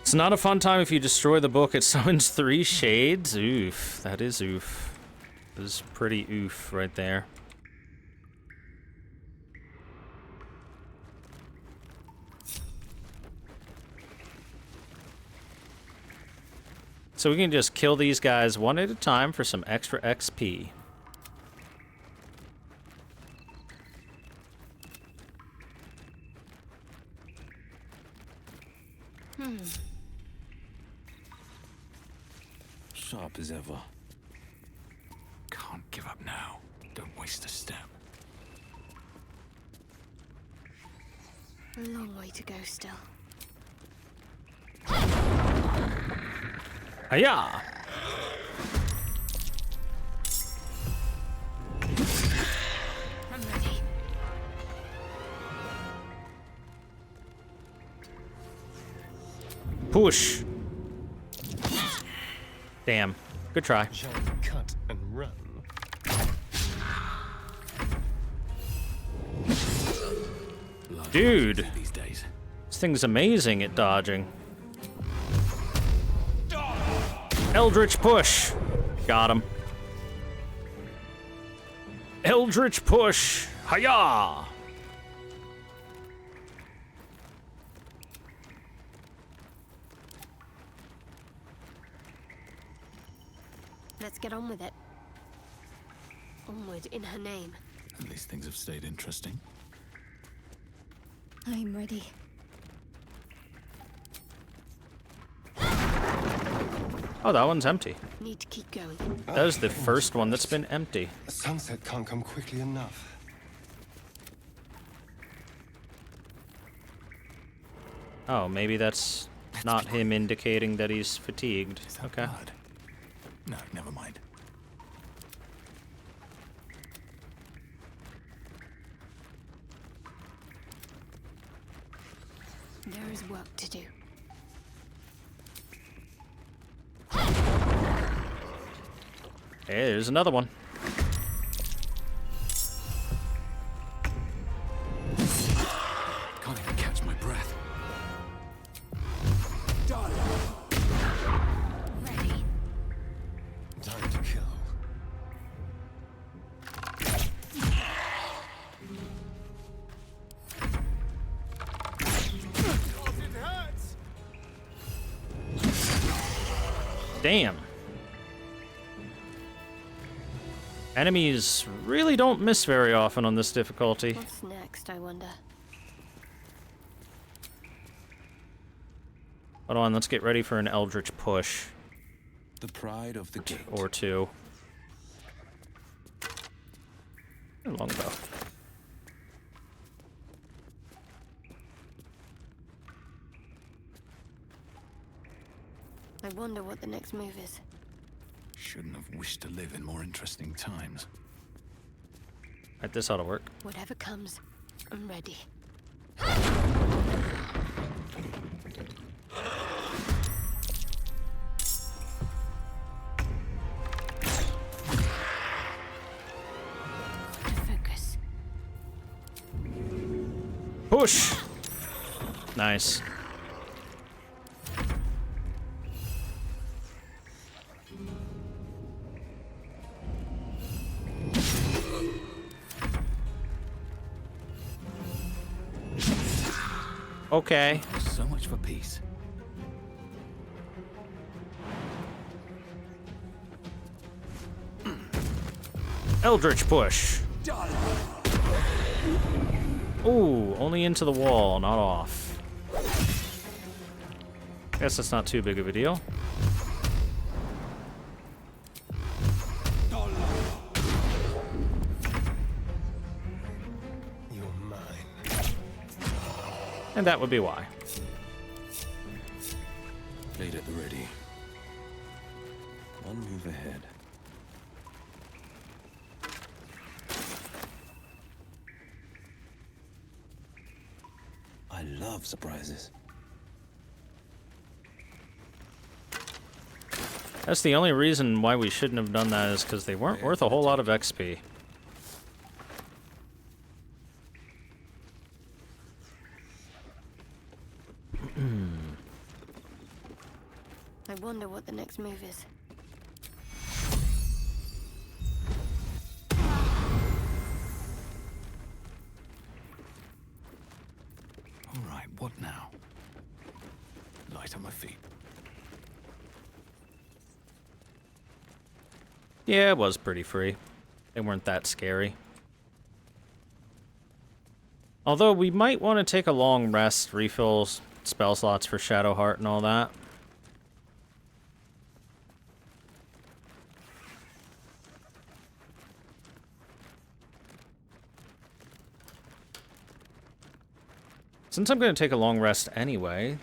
It's not a fun time if you destroy the book. It summons 3 shades. Oof. That is oof. That is pretty oof right there. So we can just kill these guys one at a time for some extra XP. Sharp as ever. Can't give up now. Don't waste a step. A long way to go still. Hiya! I'm ready. Push. Damn. Good try. Shall we cut and run? Dude. These days. This thing's amazing at dodging. Eldritch push. Got him. Eldritch push. Hiya! Let's get on with it. Onward in her name. At least things have stayed interesting. I'm ready. Oh, that one's empty. Need to keep going. That was the first one that's been empty. The sunset can't come quickly enough. Oh, maybe that's not him indicating that he's fatigued. Is that Okay. blood? No, never mind. There is work to do. Hey, there's another one. Can't even catch my breath. Ready. Time to kill. Damn. Enemies really don't miss very often on this difficulty. What's next, I wonder? Hold on, let's get ready for an eldritch push. The pride of the gate. Or two. Longbow. I wonder what the next move is. Shouldn't have wished to live in more interesting times. Right, this ought to work. Whatever comes, I'm ready. Focus. Push! Nice. Okay. So much for peace. Eldritch push. Ooh, only into the wall, not off. Guess that's not too big of a deal. You're mine. And that would be why. Blade at the ready. One move ahead. I love surprises. That's the only reason why we shouldn't have done that is because they weren't worth a whole lot of XP. I wonder what the next move is. All right, what now? Light on my feet. Yeah, it was pretty free. They weren't that scary. Although we might want to take a long rest, refill spell slots for Shadowheart and all that. Since I'm going to take a long rest anyway,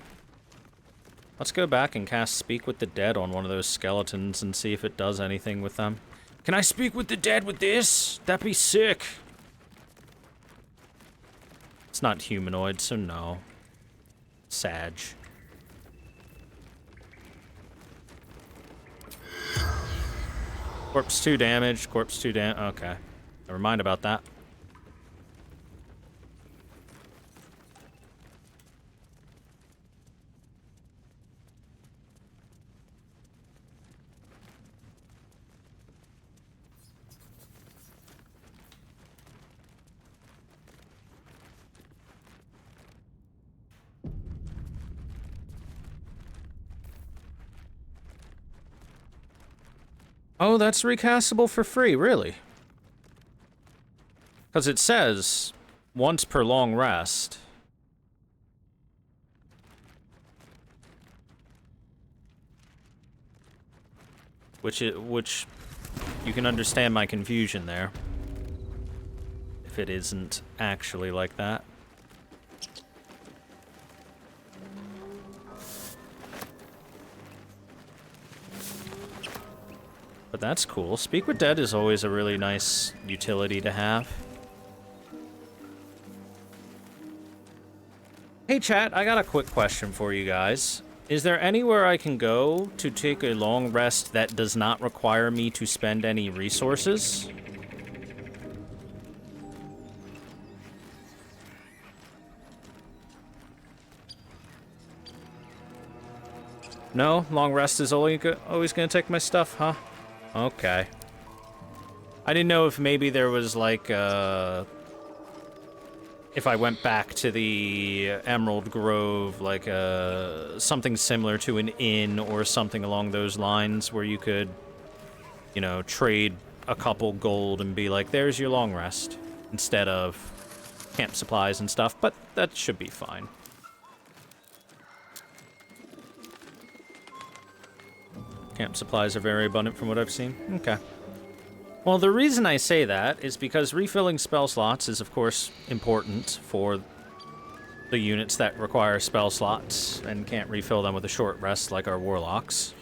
let's go back and cast Speak with the Dead on one of those skeletons and see if it does anything with them. Can I speak with the dead with this? That'd be sick. It's not humanoid, so no. Sag. Corpse 2 damage, corpse 2 damage. Okay. Never mind about that. Oh, that's recastable for free, really? Because it says once per long rest. which you can understand my confusion there. If it isn't actually like that. But that's cool. Speak with Dead is always a really nice utility to have. Hey chat, I got a quick question for you guys. Is there anywhere I can go to take a long rest that does not require me to spend any resources? No? Long rest is always going to take my stuff, huh? Okay. I didn't know if maybe there was, like, if I went back to the Emerald Grove, like, something similar to an inn or something along those lines where you could, you know, trade a couple gold and be like, there's your long rest, instead of camp supplies and stuff, but that should be fine. Camp supplies are very abundant from what I've seen. Okay. Well, the reason I say that is because refilling spell slots is, of course, important for the units that require spell slots and can't refill them with a short rest like our warlocks.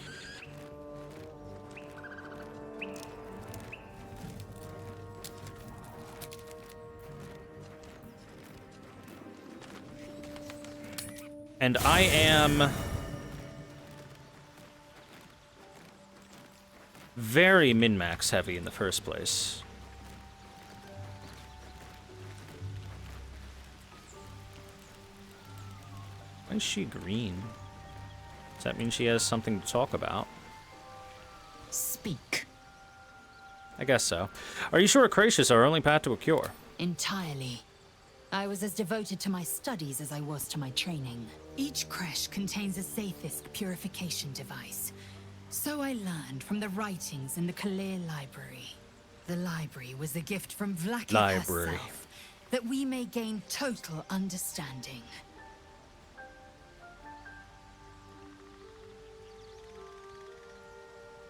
And I am very min-max heavy in the first place. Why is she green? Does that mean she has something to talk about? Speak. I guess so. Are you sure Krash is our only path to a cure? Entirely. I was as devoted to my studies as I was to my training. Each creche contains a Sathisk purification device. So I learned from the writings in the Kalir Library. The library was a gift from Vlaakith herself, that we may gain total understanding.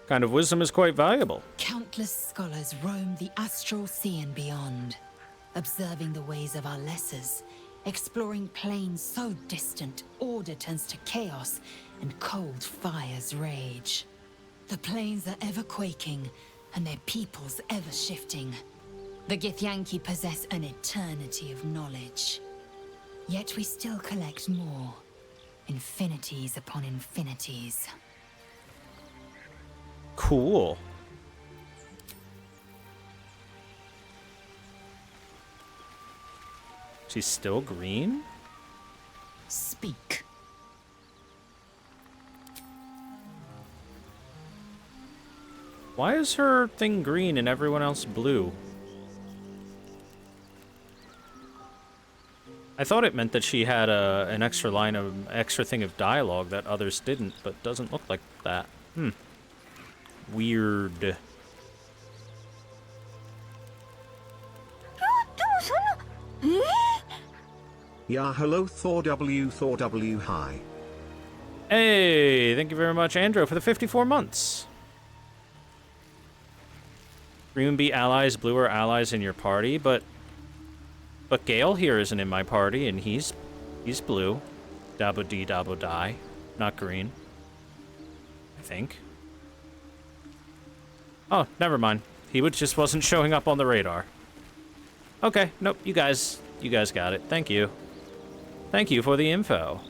Kind of wisdom is quite valuable. Countless scholars roam the astral sea and beyond, observing the ways of our lessers, exploring planes so distant, order turns to chaos, and cold fires rage. The plains are ever quaking, and their peoples ever shifting. The Githyanki possess an eternity of knowledge. Yet we still collect more. Infinities upon infinities. Cool. She's still green? Speak. Why is her thing green and everyone else blue? I thought it meant that she had an extra thing of dialogue that others didn't, but doesn't look like that. Weird. Yeah, hello Thor W, hi. Hey, thank you very much, Andrew, for the 54 months. Green be allies, blue are allies in your party, but Gale here isn't in my party, and he's blue. Dabo dee, dabo die. Not green. I think. Oh, never mind. He just wasn't showing up on the radar. Okay, nope, you guys got it. Thank you. Thank you for the info.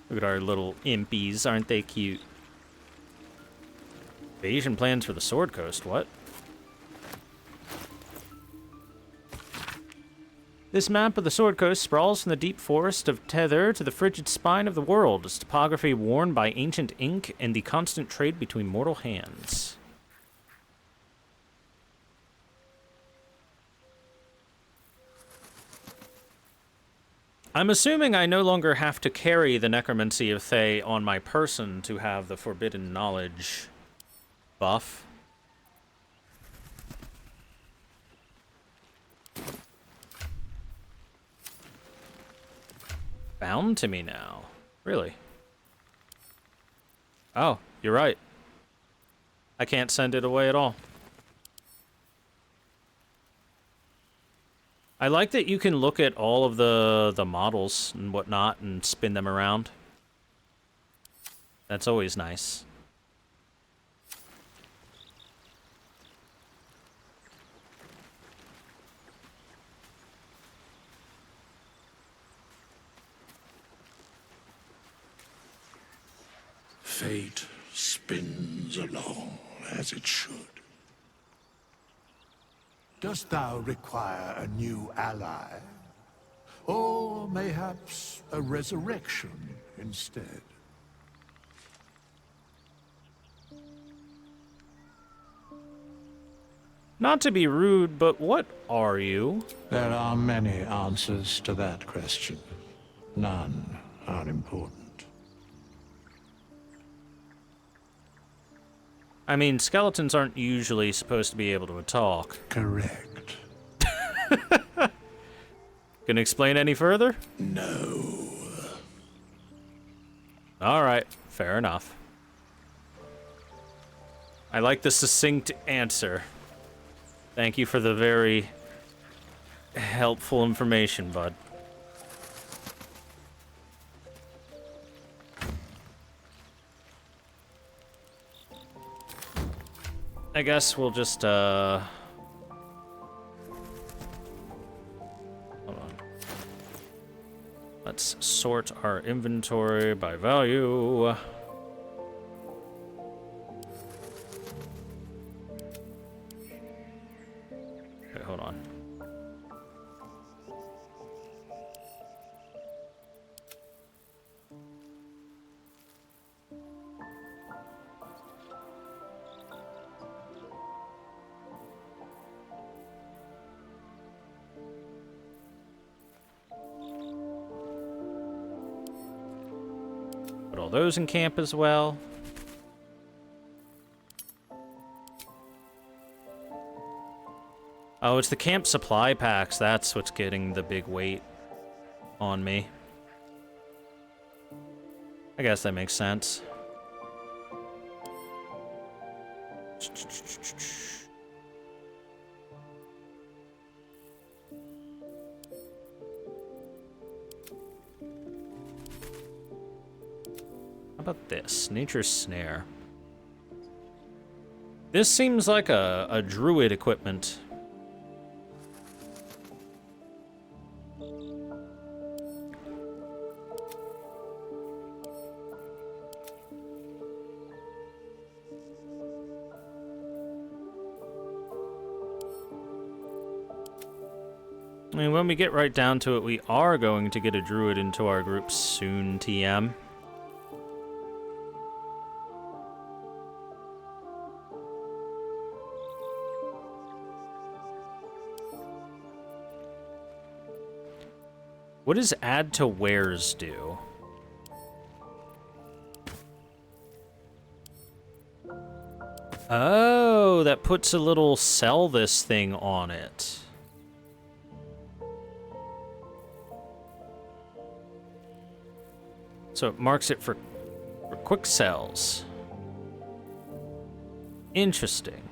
Look at our little impies, aren't they cute? Invasion plans for the Sword Coast, what? This map of the Sword Coast sprawls from the deep forest of Tether to the frigid spine of the world, its topography worn by ancient ink and the constant trade between mortal hands. I'm assuming I no longer have to carry the Necromancy of Thay on my person to have the Forbidden Knowledge buff. bound to me now. Really? Oh, you're right. I can't send it away at all. I like that you can look at all of the models and whatnot and spin them around. That's always nice. Fate spins along as it should. Dost thou require a new ally? Or mayhaps a resurrection instead? Not to be rude, but what are you? There are many answers to that question. None are important. I mean, skeletons aren't usually supposed to be able to talk. Correct. Can explain any further? No. Alright, fair enough. I like the succinct answer. Thank you for the very helpful information, bud. I guess we'll just, hold on. Let's sort our inventory by value. Okay, hold on. Put all those in camp as well. Oh, it's the camp supply packs. That's what's getting the big weight on me. I guess that makes sense. How about this? Nature's Snare. This seems like a druid equipment. I mean, when we get right down to it, we are going to get a druid into our group soon, TM. What does add to wares do? Oh, that puts a little sell this thing on it. So it marks it for quick sells. Interesting.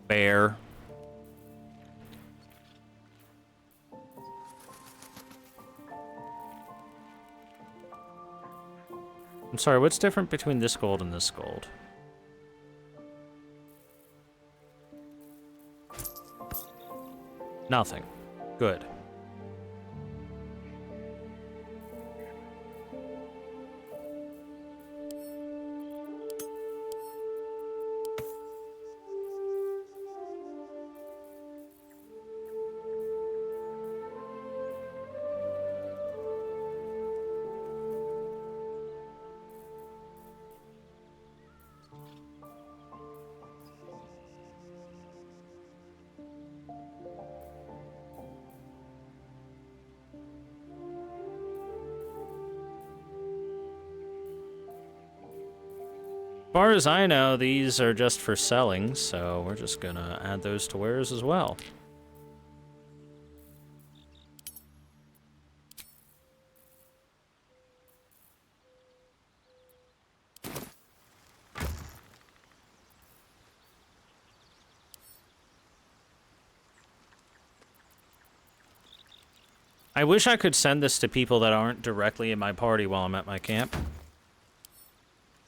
Bear. I'm sorry, what's different between this gold and this gold? Nothing. Good. As far as I know, these are just for selling, so we're just gonna add those to wares as well. I wish I could send this to people that aren't directly in my party while I'm at my camp.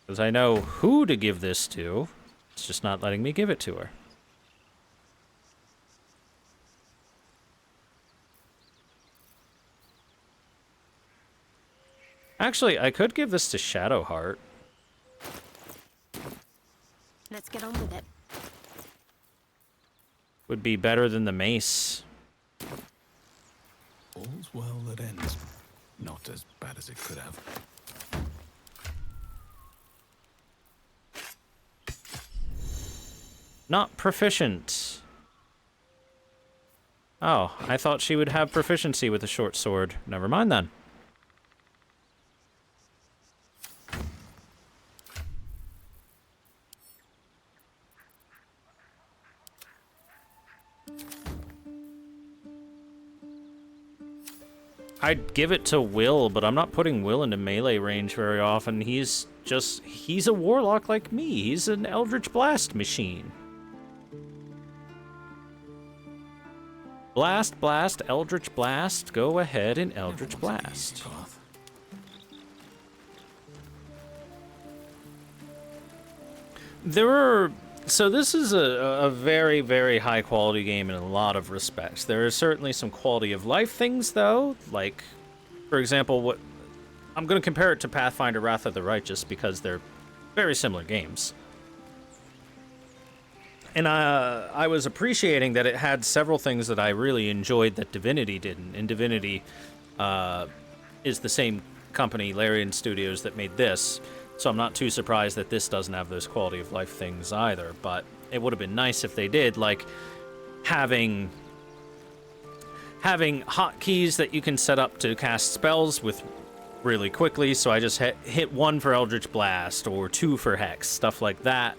Because I know who to give this to. It's just not letting me give it to her. Actually, I could give this to Shadowheart. Let's get on with it. Would be better than the mace. All's well that ends. Not as bad as it could have. Not proficient. Oh, I thought she would have proficiency with a short sword. Never mind then. I'd give it to Will, but I'm not putting Will into melee range very often. He's a warlock like me. He's an Eldritch Blast machine. Blast, blast, Eldritch Blast. Go ahead and Eldritch Blast. So this is a very, very high quality game in a lot of respects. There are certainly some quality of life things, though. Like, for example, I'm going to compare it to Pathfinder Wrath of the Righteous because they're very similar games. And I was appreciating that it had several things that I really enjoyed that Divinity didn't. And Divinity is the same company, Larian Studios, that made this. So I'm not too surprised that this doesn't have those quality of life things either. But it would have been nice if they did, like having hotkeys that you can set up to cast spells with really quickly. So I just hit 1 for Eldritch Blast or 2 for Hex, stuff like that.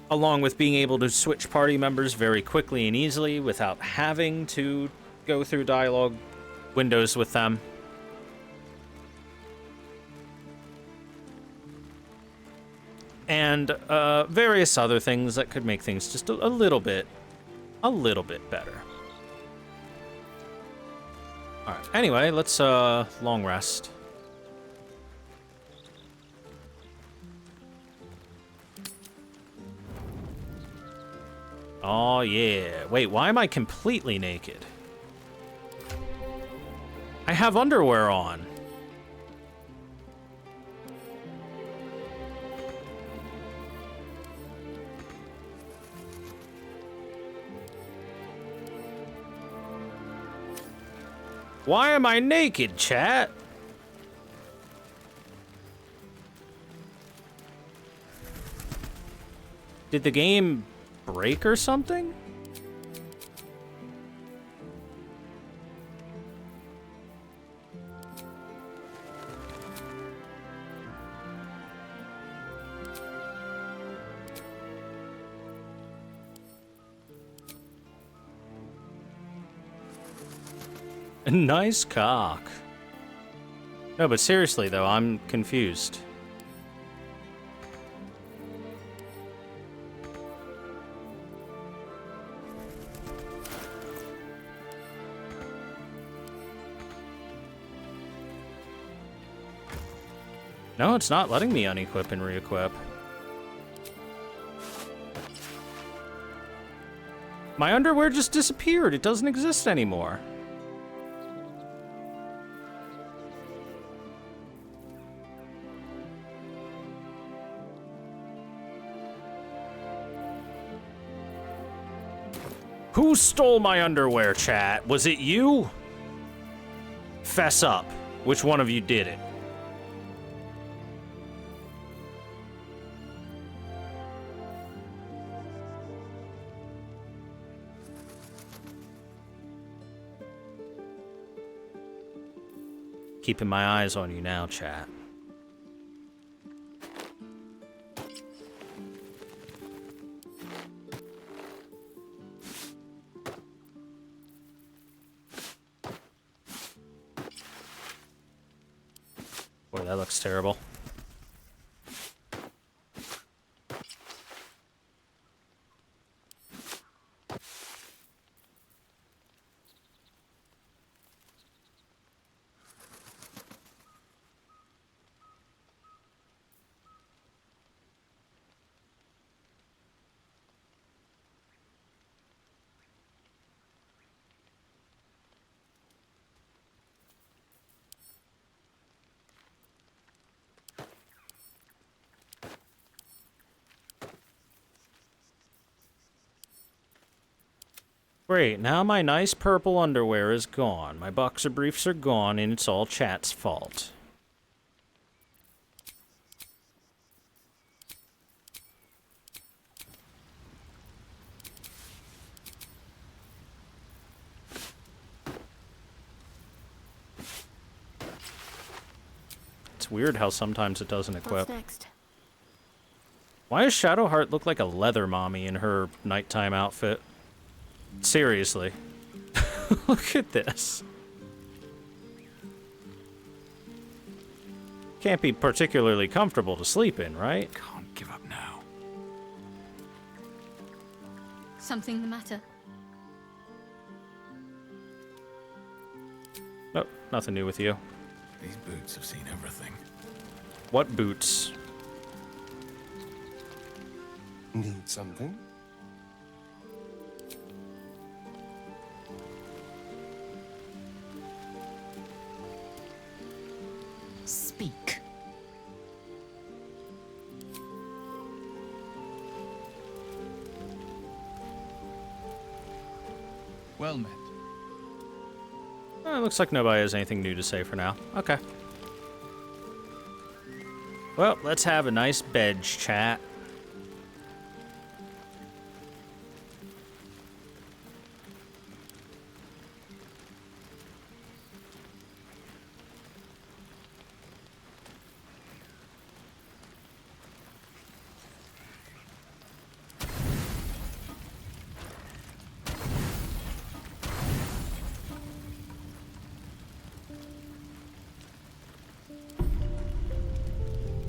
Along with being able to switch party members very quickly and easily without having to go through dialogue windows with them. And various other things that could make things just a little bit better. All right. Anyway, let's long rest. Oh yeah. Wait, why am I completely naked? I have underwear on. Why am I naked, chat? Did the game break or something? Nice cock. No, but seriously though, I'm confused. No, it's not letting me unequip and re-equip. My underwear just disappeared. It doesn't exist anymore. Who stole my underwear, chat? Was it you? Fess up. Which one of you did it? Keeping my eyes on you now, chat. that looks terrible. Great, now my nice purple underwear is gone. My boxer briefs are gone, and it's all chat's fault. It's weird how sometimes it doesn't equip. What's next? Why does Shadowheart look like a leather mommy in her nighttime outfit? Seriously. Look at this. Can't be particularly comfortable to sleep in, right? Can't give up now. Something the matter? Nope, nothing new with you. These boots have seen everything. What boots? Need something? Speak. Well met. It looks like nobody has anything new to say for now. Okay. Well, let's have a nice bed chat.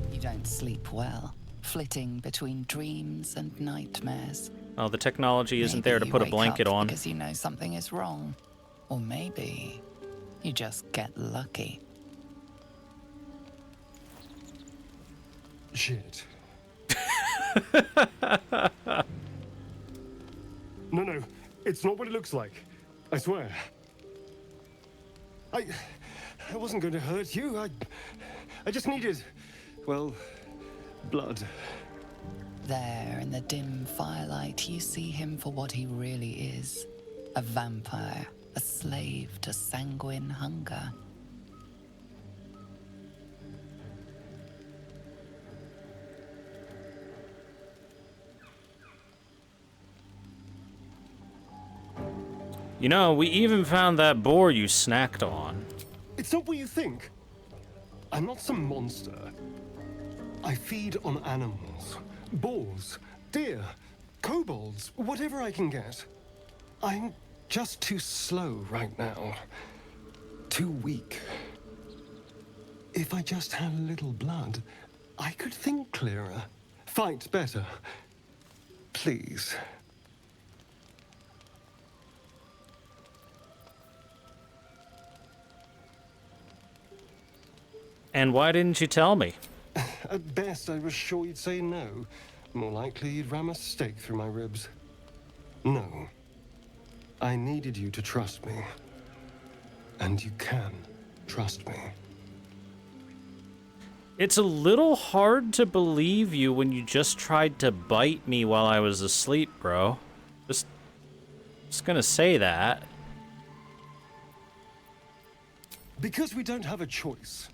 You don't sleep well, flitting between dreams and nightmares. Oh, the technology isn't Maybe there to you put a wake blanket up on. because you know something is wrong. Or maybe you just get lucky. Shit. No, it's not what it looks like. I swear. I wasn't going to hurt you. I just needed, well, blood. There in the dim firelight, you see him for what he really is. A vampire, a slave to sanguine hunger. You know, we even found that boar you snacked on. It's not what you think. I'm not some monster. I feed on animals. Boars, deer, kobolds, whatever I can get. I'm just too slow right now. Too weak. If I just had a little blood, I could think clearer, fight better. Please. And why didn't you tell me? At best, I was sure you'd say no. More likely, you'd ram a stake through my ribs. No. I needed you to trust me. And you can trust me. It's a little hard to believe you when you just tried to bite me while I was asleep, bro. Just gonna say that. Because we don't have a choice.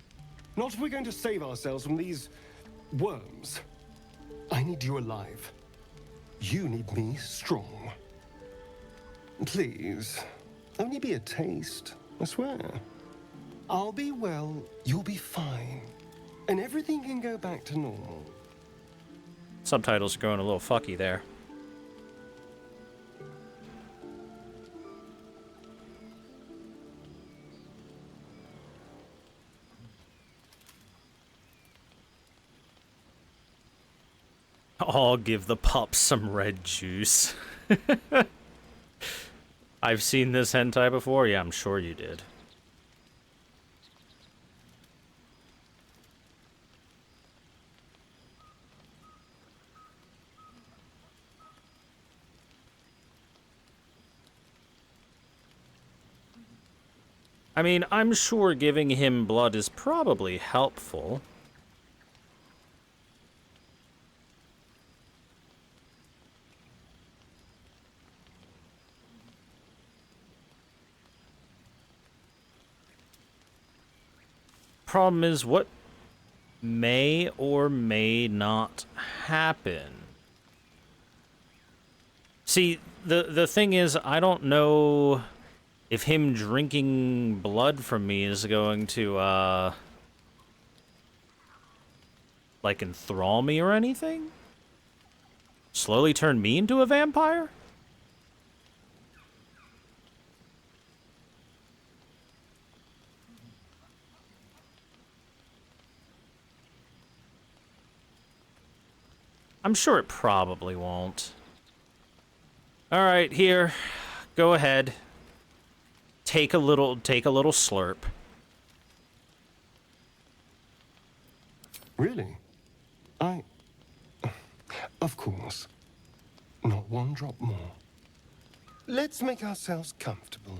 Not if we're going to save ourselves from these worms. I need you alive. You need me strong. Please, only be a taste, I swear. I'll be well, you'll be fine. And everything can go back to normal. Subtitles are going a little fucky there. I'll give the pup some red juice. I've seen this hentai before. Yeah, I'm sure you did. I mean, I'm sure giving him blood is probably helpful. Problem is, what may or may not happen? See, the thing is, I don't know if him drinking blood from me is going to, like, enthrall me or anything? Slowly turn me into a vampire? I'm sure it probably won't. Alright, here. Go ahead. Take a little slurp. Really? Of course. Not one drop more. Let's make ourselves comfortable,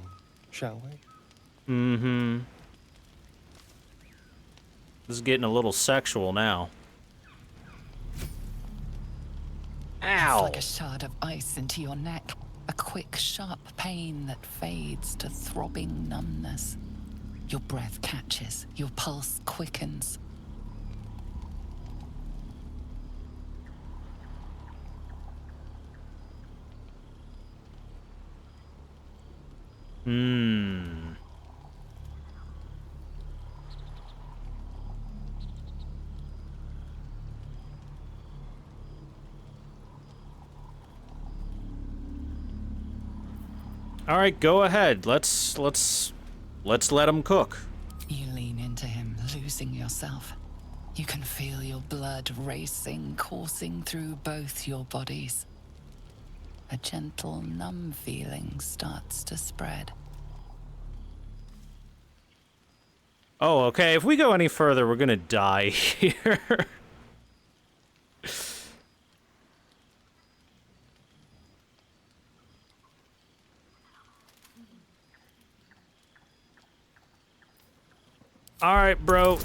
shall we? Mm-hmm. This is getting a little sexual now. Ow! It's like a shard of ice into your neck. A quick, sharp pain that fades to throbbing numbness. Your breath catches, your pulse quickens. All right, go ahead. Let's let him cook. You lean into him, losing yourself. You can feel your blood racing, coursing through both your bodies. A gentle, numb feeling starts to spread. Oh, okay. If we go any further, we're gonna die here. All right, bro.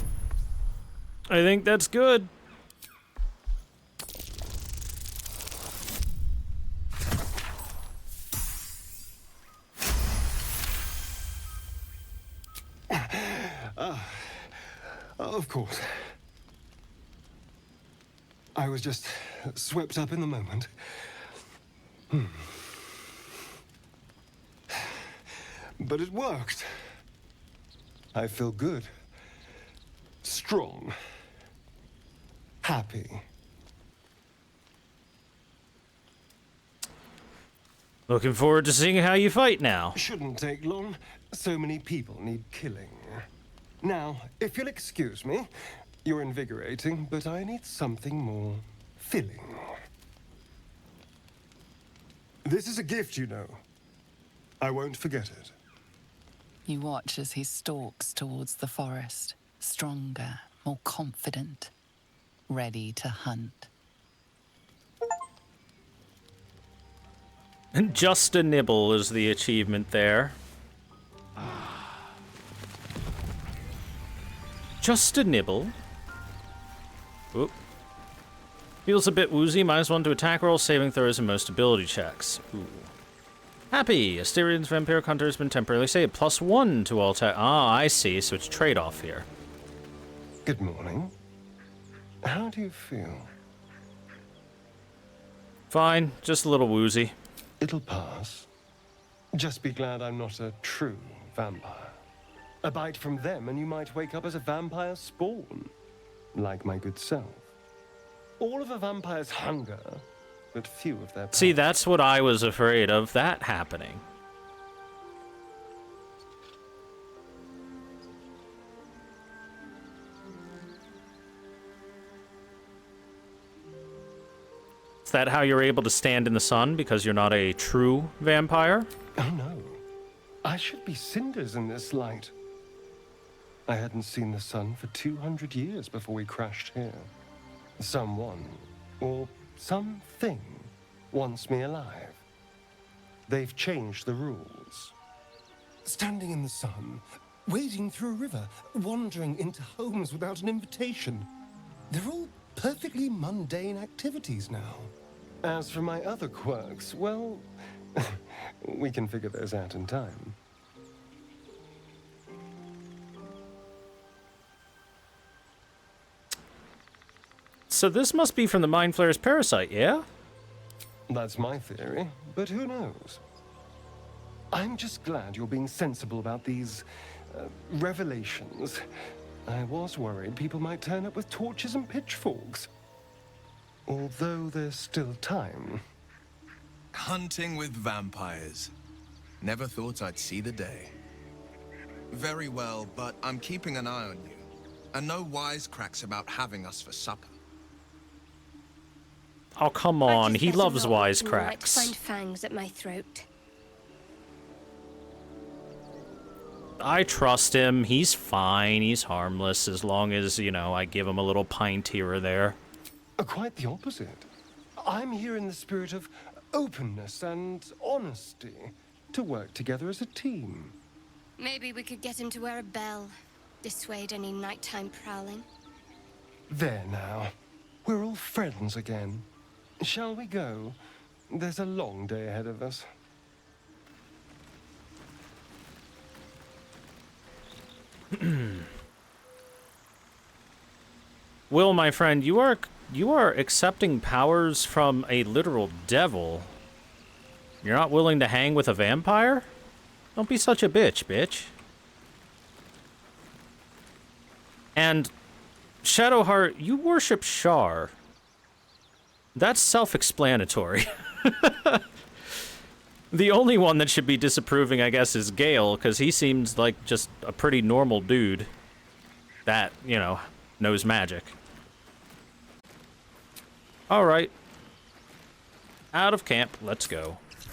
I think that's good. Of course. I was just swept up in the moment. But it worked. I feel good. Strong. Happy. Looking forward to seeing how you fight now. Shouldn't take long. So many people need killing. Now, if you'll excuse me, you're invigorating, but I need something more filling. This is a gift, you know. I won't forget it. You watch as he stalks towards the forest, stronger, more confident, ready to hunt. And just a nibble is the achievement there. Just a nibble. Oop. Feels a bit woozy. -1 to attack roll, saving throws, and most ability checks. Ooh. Happy. Astarion's vampiric hunter has been temporarily saved. +1 to all attack. Ah, I see. So it's trade-off here. Good morning. How do you feel? Fine. Just a little woozy. It'll pass. Just be glad I'm not a true vampire. A bite from them and you might wake up as a vampire spawn. Like my good self. All of a vampire's hunger, but few of their power. See, that's what I was afraid of, that happening. Is that how you're able to stand in the sun, because you're not a true vampire? Oh no. I should be cinders in this light. I hadn't seen the sun for 200 years before we crashed here. Someone, or something, wants me alive. They've changed the rules. Standing in the sun, wading through a river, wandering into homes without an invitation. They're all perfectly mundane activities now. As for my other quirks, well, we can figure those out in time. So this must be from the Mind Flayer's parasite, yeah? That's my theory, but who knows? I'm just glad you're being sensible about these revelations. I was worried people might turn up with torches and pitchforks. Although there's still time. Hunting with vampires. Never thought I'd see the day. Very well, but I'm keeping an eye on you. And no wisecracks about having us for supper. Oh, come on. He loves wisecracks. Find fangs at my throat. I trust him. He's fine. He's harmless as long as, you know, I give him a little pint here or there. Quite the opposite. I'm here in the spirit of openness and honesty to work together as a team. Maybe we could get him to wear a bell. Dissuade any nighttime prowling. There now. We're all friends again. Shall we go? There's a long day ahead of us. Will, my friend, you are accepting powers from a literal devil. You're not willing to hang with a vampire? Don't be such a bitch. And Shadowheart, you worship Shar. That's self-explanatory. The only one that should be disapproving, I guess, is Gale, because he seems like just a pretty normal dude that, you know, knows magic. Alright. Out of camp, let's go.